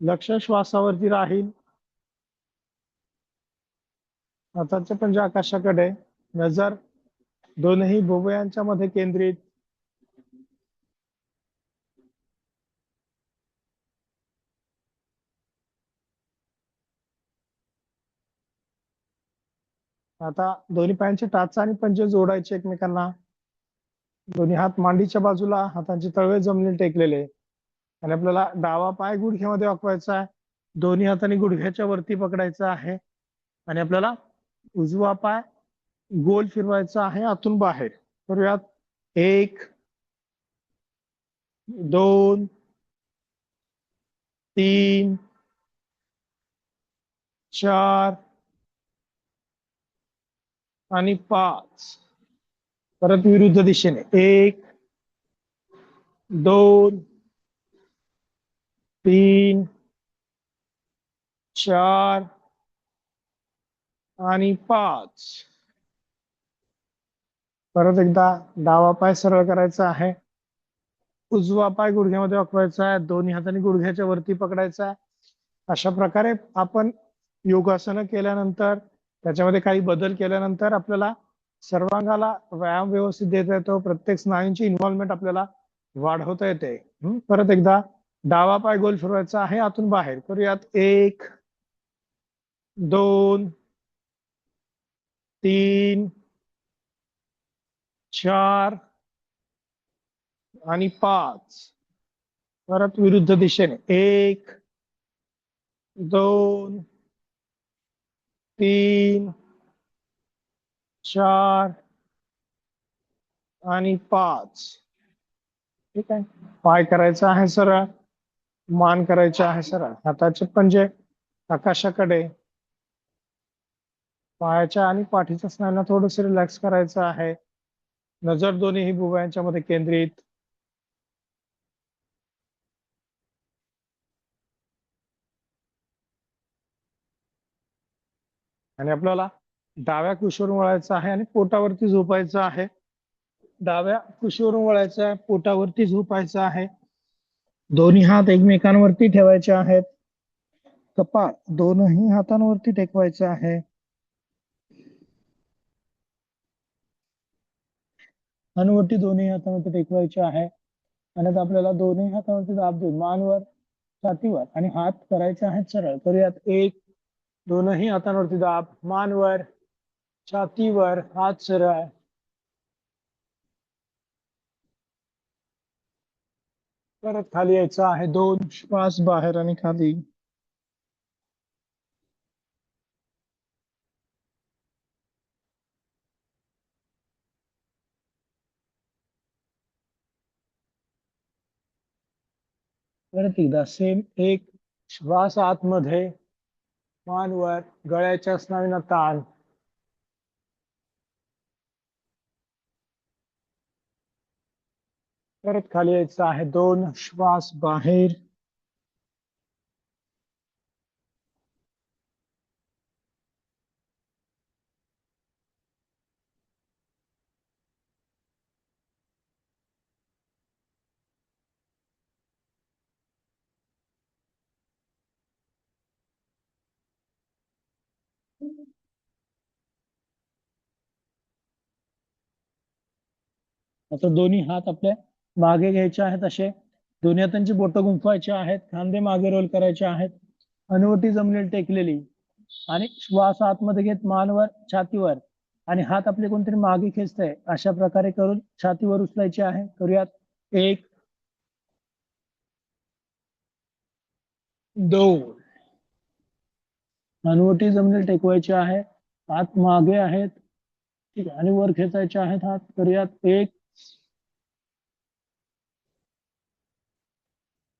लक्ष श्वासावरती राहील. हाताचे पंजे आकाशाकडे. नजर दोनही भुवयांच्या मध्ये केंद्रित. आता दोन्ही पायांचे टाचा आणि पंजे जोडायचे एकमेकांना. दोन्ही हात मांडीच्या बाजूला, हातांचे तळवे जमिनीला टेकलेले. आणि आपल्याला डावा पाय गुडघ्यामध्ये वाकवायचा आहे. दोन्ही हातांनी गुडघ्याच्या वरती पकडायचा आहे आणि आपल्याला उजवा पाय गोल फिरवायचा आहे आतून बाहेर. करूयात. 1 2 3 4 आणि 5. परत विरुद्ध दिशेने. 1 2 3 4 आणि 5. परत एकदा डावा पाय सरळ करायचा आहे. उजवा पाय गुडघ्यामध्ये वाकवायचा आहे. दोन्ही हातांनी गुडघ्याच्या वरती पकडायचा आहे. अशा प्रकारे आपण योगासनं केल्यानंतर, त्याच्यामध्ये काही बदल केल्यानंतर आपल्याला सर्वांगाला व्यायाम व्यवस्थित देता येतो, प्रत्येक स्नायूंची इन्व्हॉल्वमेंट आपल्याला वाढवता येते. परत एकदा डावा पाय गोल फिरवायचा आहे आतून बाहेर. करूयात. 1 2 3 4 आणि 5. परत विरुद्ध दिशेने. 1 2 3 4 आणि 5. ठीक आहे. पाय करायचा आहे सरळ, मान करायचे आहे सरळ, हाताचे पंजे आकाशाकडे. पायाच्या आणि पाठीच्या स्नायूंना थोडस रिलॅक्स करायचं आहे. नजर दोन्ही भुवयांच्या मध्ये केंद्रित. आणि आपल्याला डाव्या कुशीवरून वळायचं आहे आणि पोटावरती झोपायचं आहे. डाव्या कुशीवरून वळायचं आहे, पोटावरती झोपायचं आहे. दोन्ही हात एकमेकांवरती ठेवायचे आहेत. कपाळ दोनही हातांवरती टेकवायचं आहे. हनुवटी दोन्ही हातांवरती टेकवायची आहे. आणि आता आपल्याला दोन्ही हातांवरती दाब देऊन मानवर, छातीवर आणि हात करायचे आहेत सरळ. करूयात. 1 दोनही हातांवरती दाब, मानवर, छातीवर, हात सरळ. परत खाली यायचं आहे. 2 श्वास बाहेर आणि खाली. परत एकदा सेम. 1 श्वास आतमध्ये, मानवर, गळ्याच्या स्नायूंना ताण. परत खाली यायचं आहे. 2 श्वास बाहेर. आता दोन्ही हात आपल्या मागे घ्यायचे आहेत. असे दोन्ही हातांची बोटं गुंफवायची आहेत. खांदे मागे रोल करायचे आहेत. हनुवटी जमिनीला टेकलेली आणि श्वास आतमध्ये घेत मानवर, छातीवर आणि हात आपले कोणतरी मागे खेचतंय अशा प्रकारे करून छातीवर उचलायचे आहे. करूयात. 1 2. हनुवटी जमिनीला टेकवायची आहे. हात मागे आहेत. ठीक आहे. आणि वर खेचायचे आहेत हात. करूयात. 1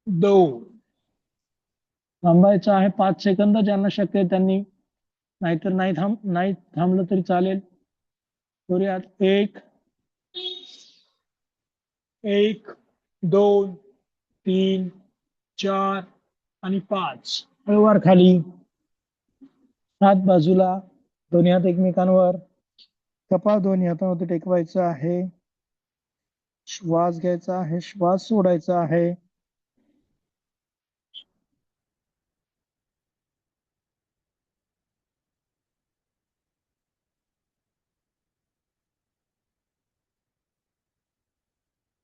2. थांबायचं आहे 5 सेकंद. ज्यांना शक्य आहे त्यांनी, नाहीतर नाही थांबलं तरी चालेल. करूयात. 1 2 3 4 आणि 5. हळूवार खाली. हात बाजूला, दोन्ही हात एकमेकांवर. कपाळ दोन्ही हातांवरती टेकवायचं आहे. श्वास घ्यायचा आहे, श्वास सोडायचा आहे.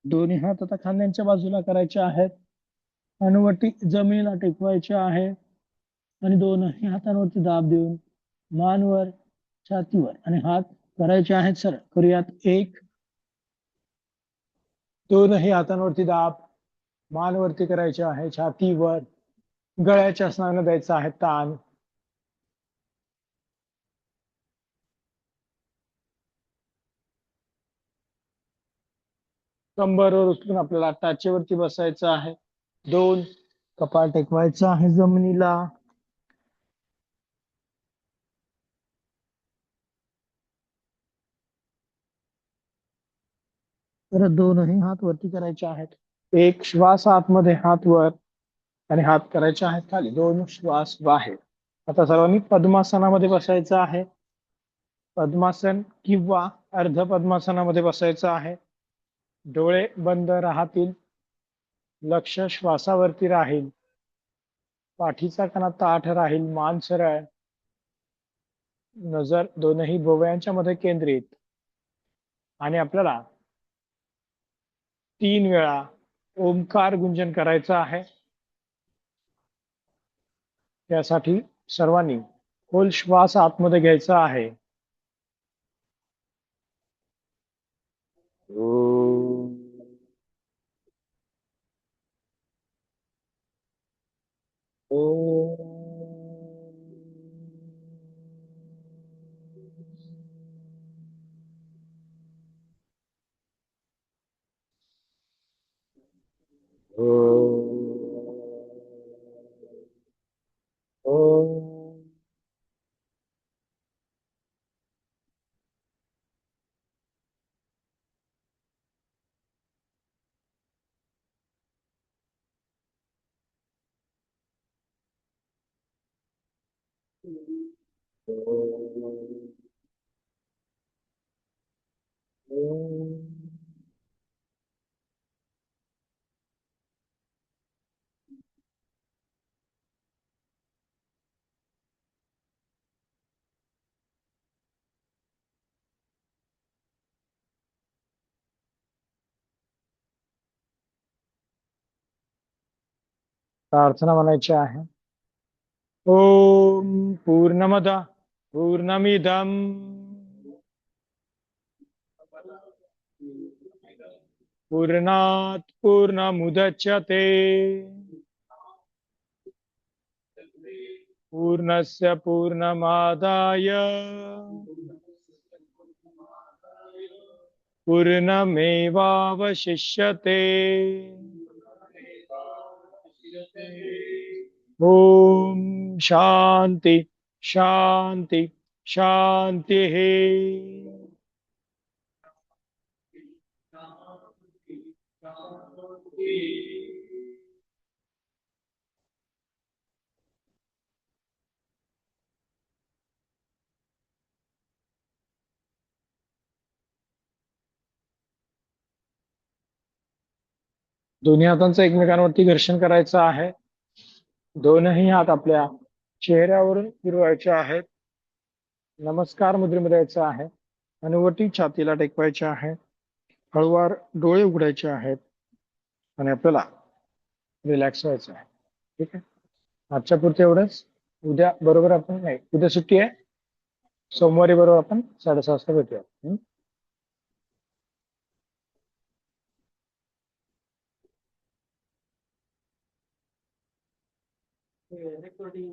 दोन्ही हात आता खांद्यांच्या बाजूला करायचे आहेत. हनुवटी जमिनीला टेकवायची आहे आणि दोनही हातांवरती दाब देऊन मानवर, छातीवर आणि हात करायचे आहेत सरळ. करूयात. 1 दोनही हातांवरती दाब, मान वरती करायचे आहे, छातीवर, गळ्याच्या स्नायूंना द्यायचा आहे ताण. कंबरवर उचलून आपल्याला टाचेवरती बसायचं आहे. 2 कपाळ टेकवायचं आहे जमिनीला. परत दोनही हात वरती करायचे आहेत. 1 श्वास आतमध्ये, हात वर आणि हात करायचे आहेत खाली. 2 श्वास बाहेर. आता सर्वांनी पद्मासनामध्ये बसायचं आहे. पद्मासन किंवा अर्ध पद्मासनामध्ये बसायचं आहे. डोळे बंद राहतील, लक्ष श्वासावरती राहील, पाठीचा कणा ताठ राहील, मान सरळ, नजर दोनही भुवयांच्या मध्ये केंद्रित. आणि आपल्याला 3 वेळा ओंकार गुंजन करायचं आहे. त्यासाठी सर्वांनी खोल श्वास आतमध्ये घ्यायचा आहे. प्रार्थना म्हणायची आहे. ओम पूर्णमद पूर्णमिदम पूर्णात पूर्णमुदच्यते पूर्णस्य पूर्णमादाय पूर्णमेवावशिष्यते. ओम शांति शांति शांति. दोन्ही हातांचं एकमेकांवरती घर्षण करायचं आहे. दोनही हात आपल्या चेहऱ्यावरून फिरवायचे आहेत. नमस्कार मुद्रेमध्ये यायचं आहे. अनुवटी छातीला टेकवायचे आहे. हळूवार डोळे उघडायचे आहेत आणि आपल्याला रिलॅक्स व्हायचं आहे. ठीक आहे, आजच्या पुरते एवढंच. उद्या बरोबर आपण नाही, उद्या सुट्टी आहे. सोमवारी बरोबर आपण 6:30 वाजता भेटूया. रेकॉर्डिंग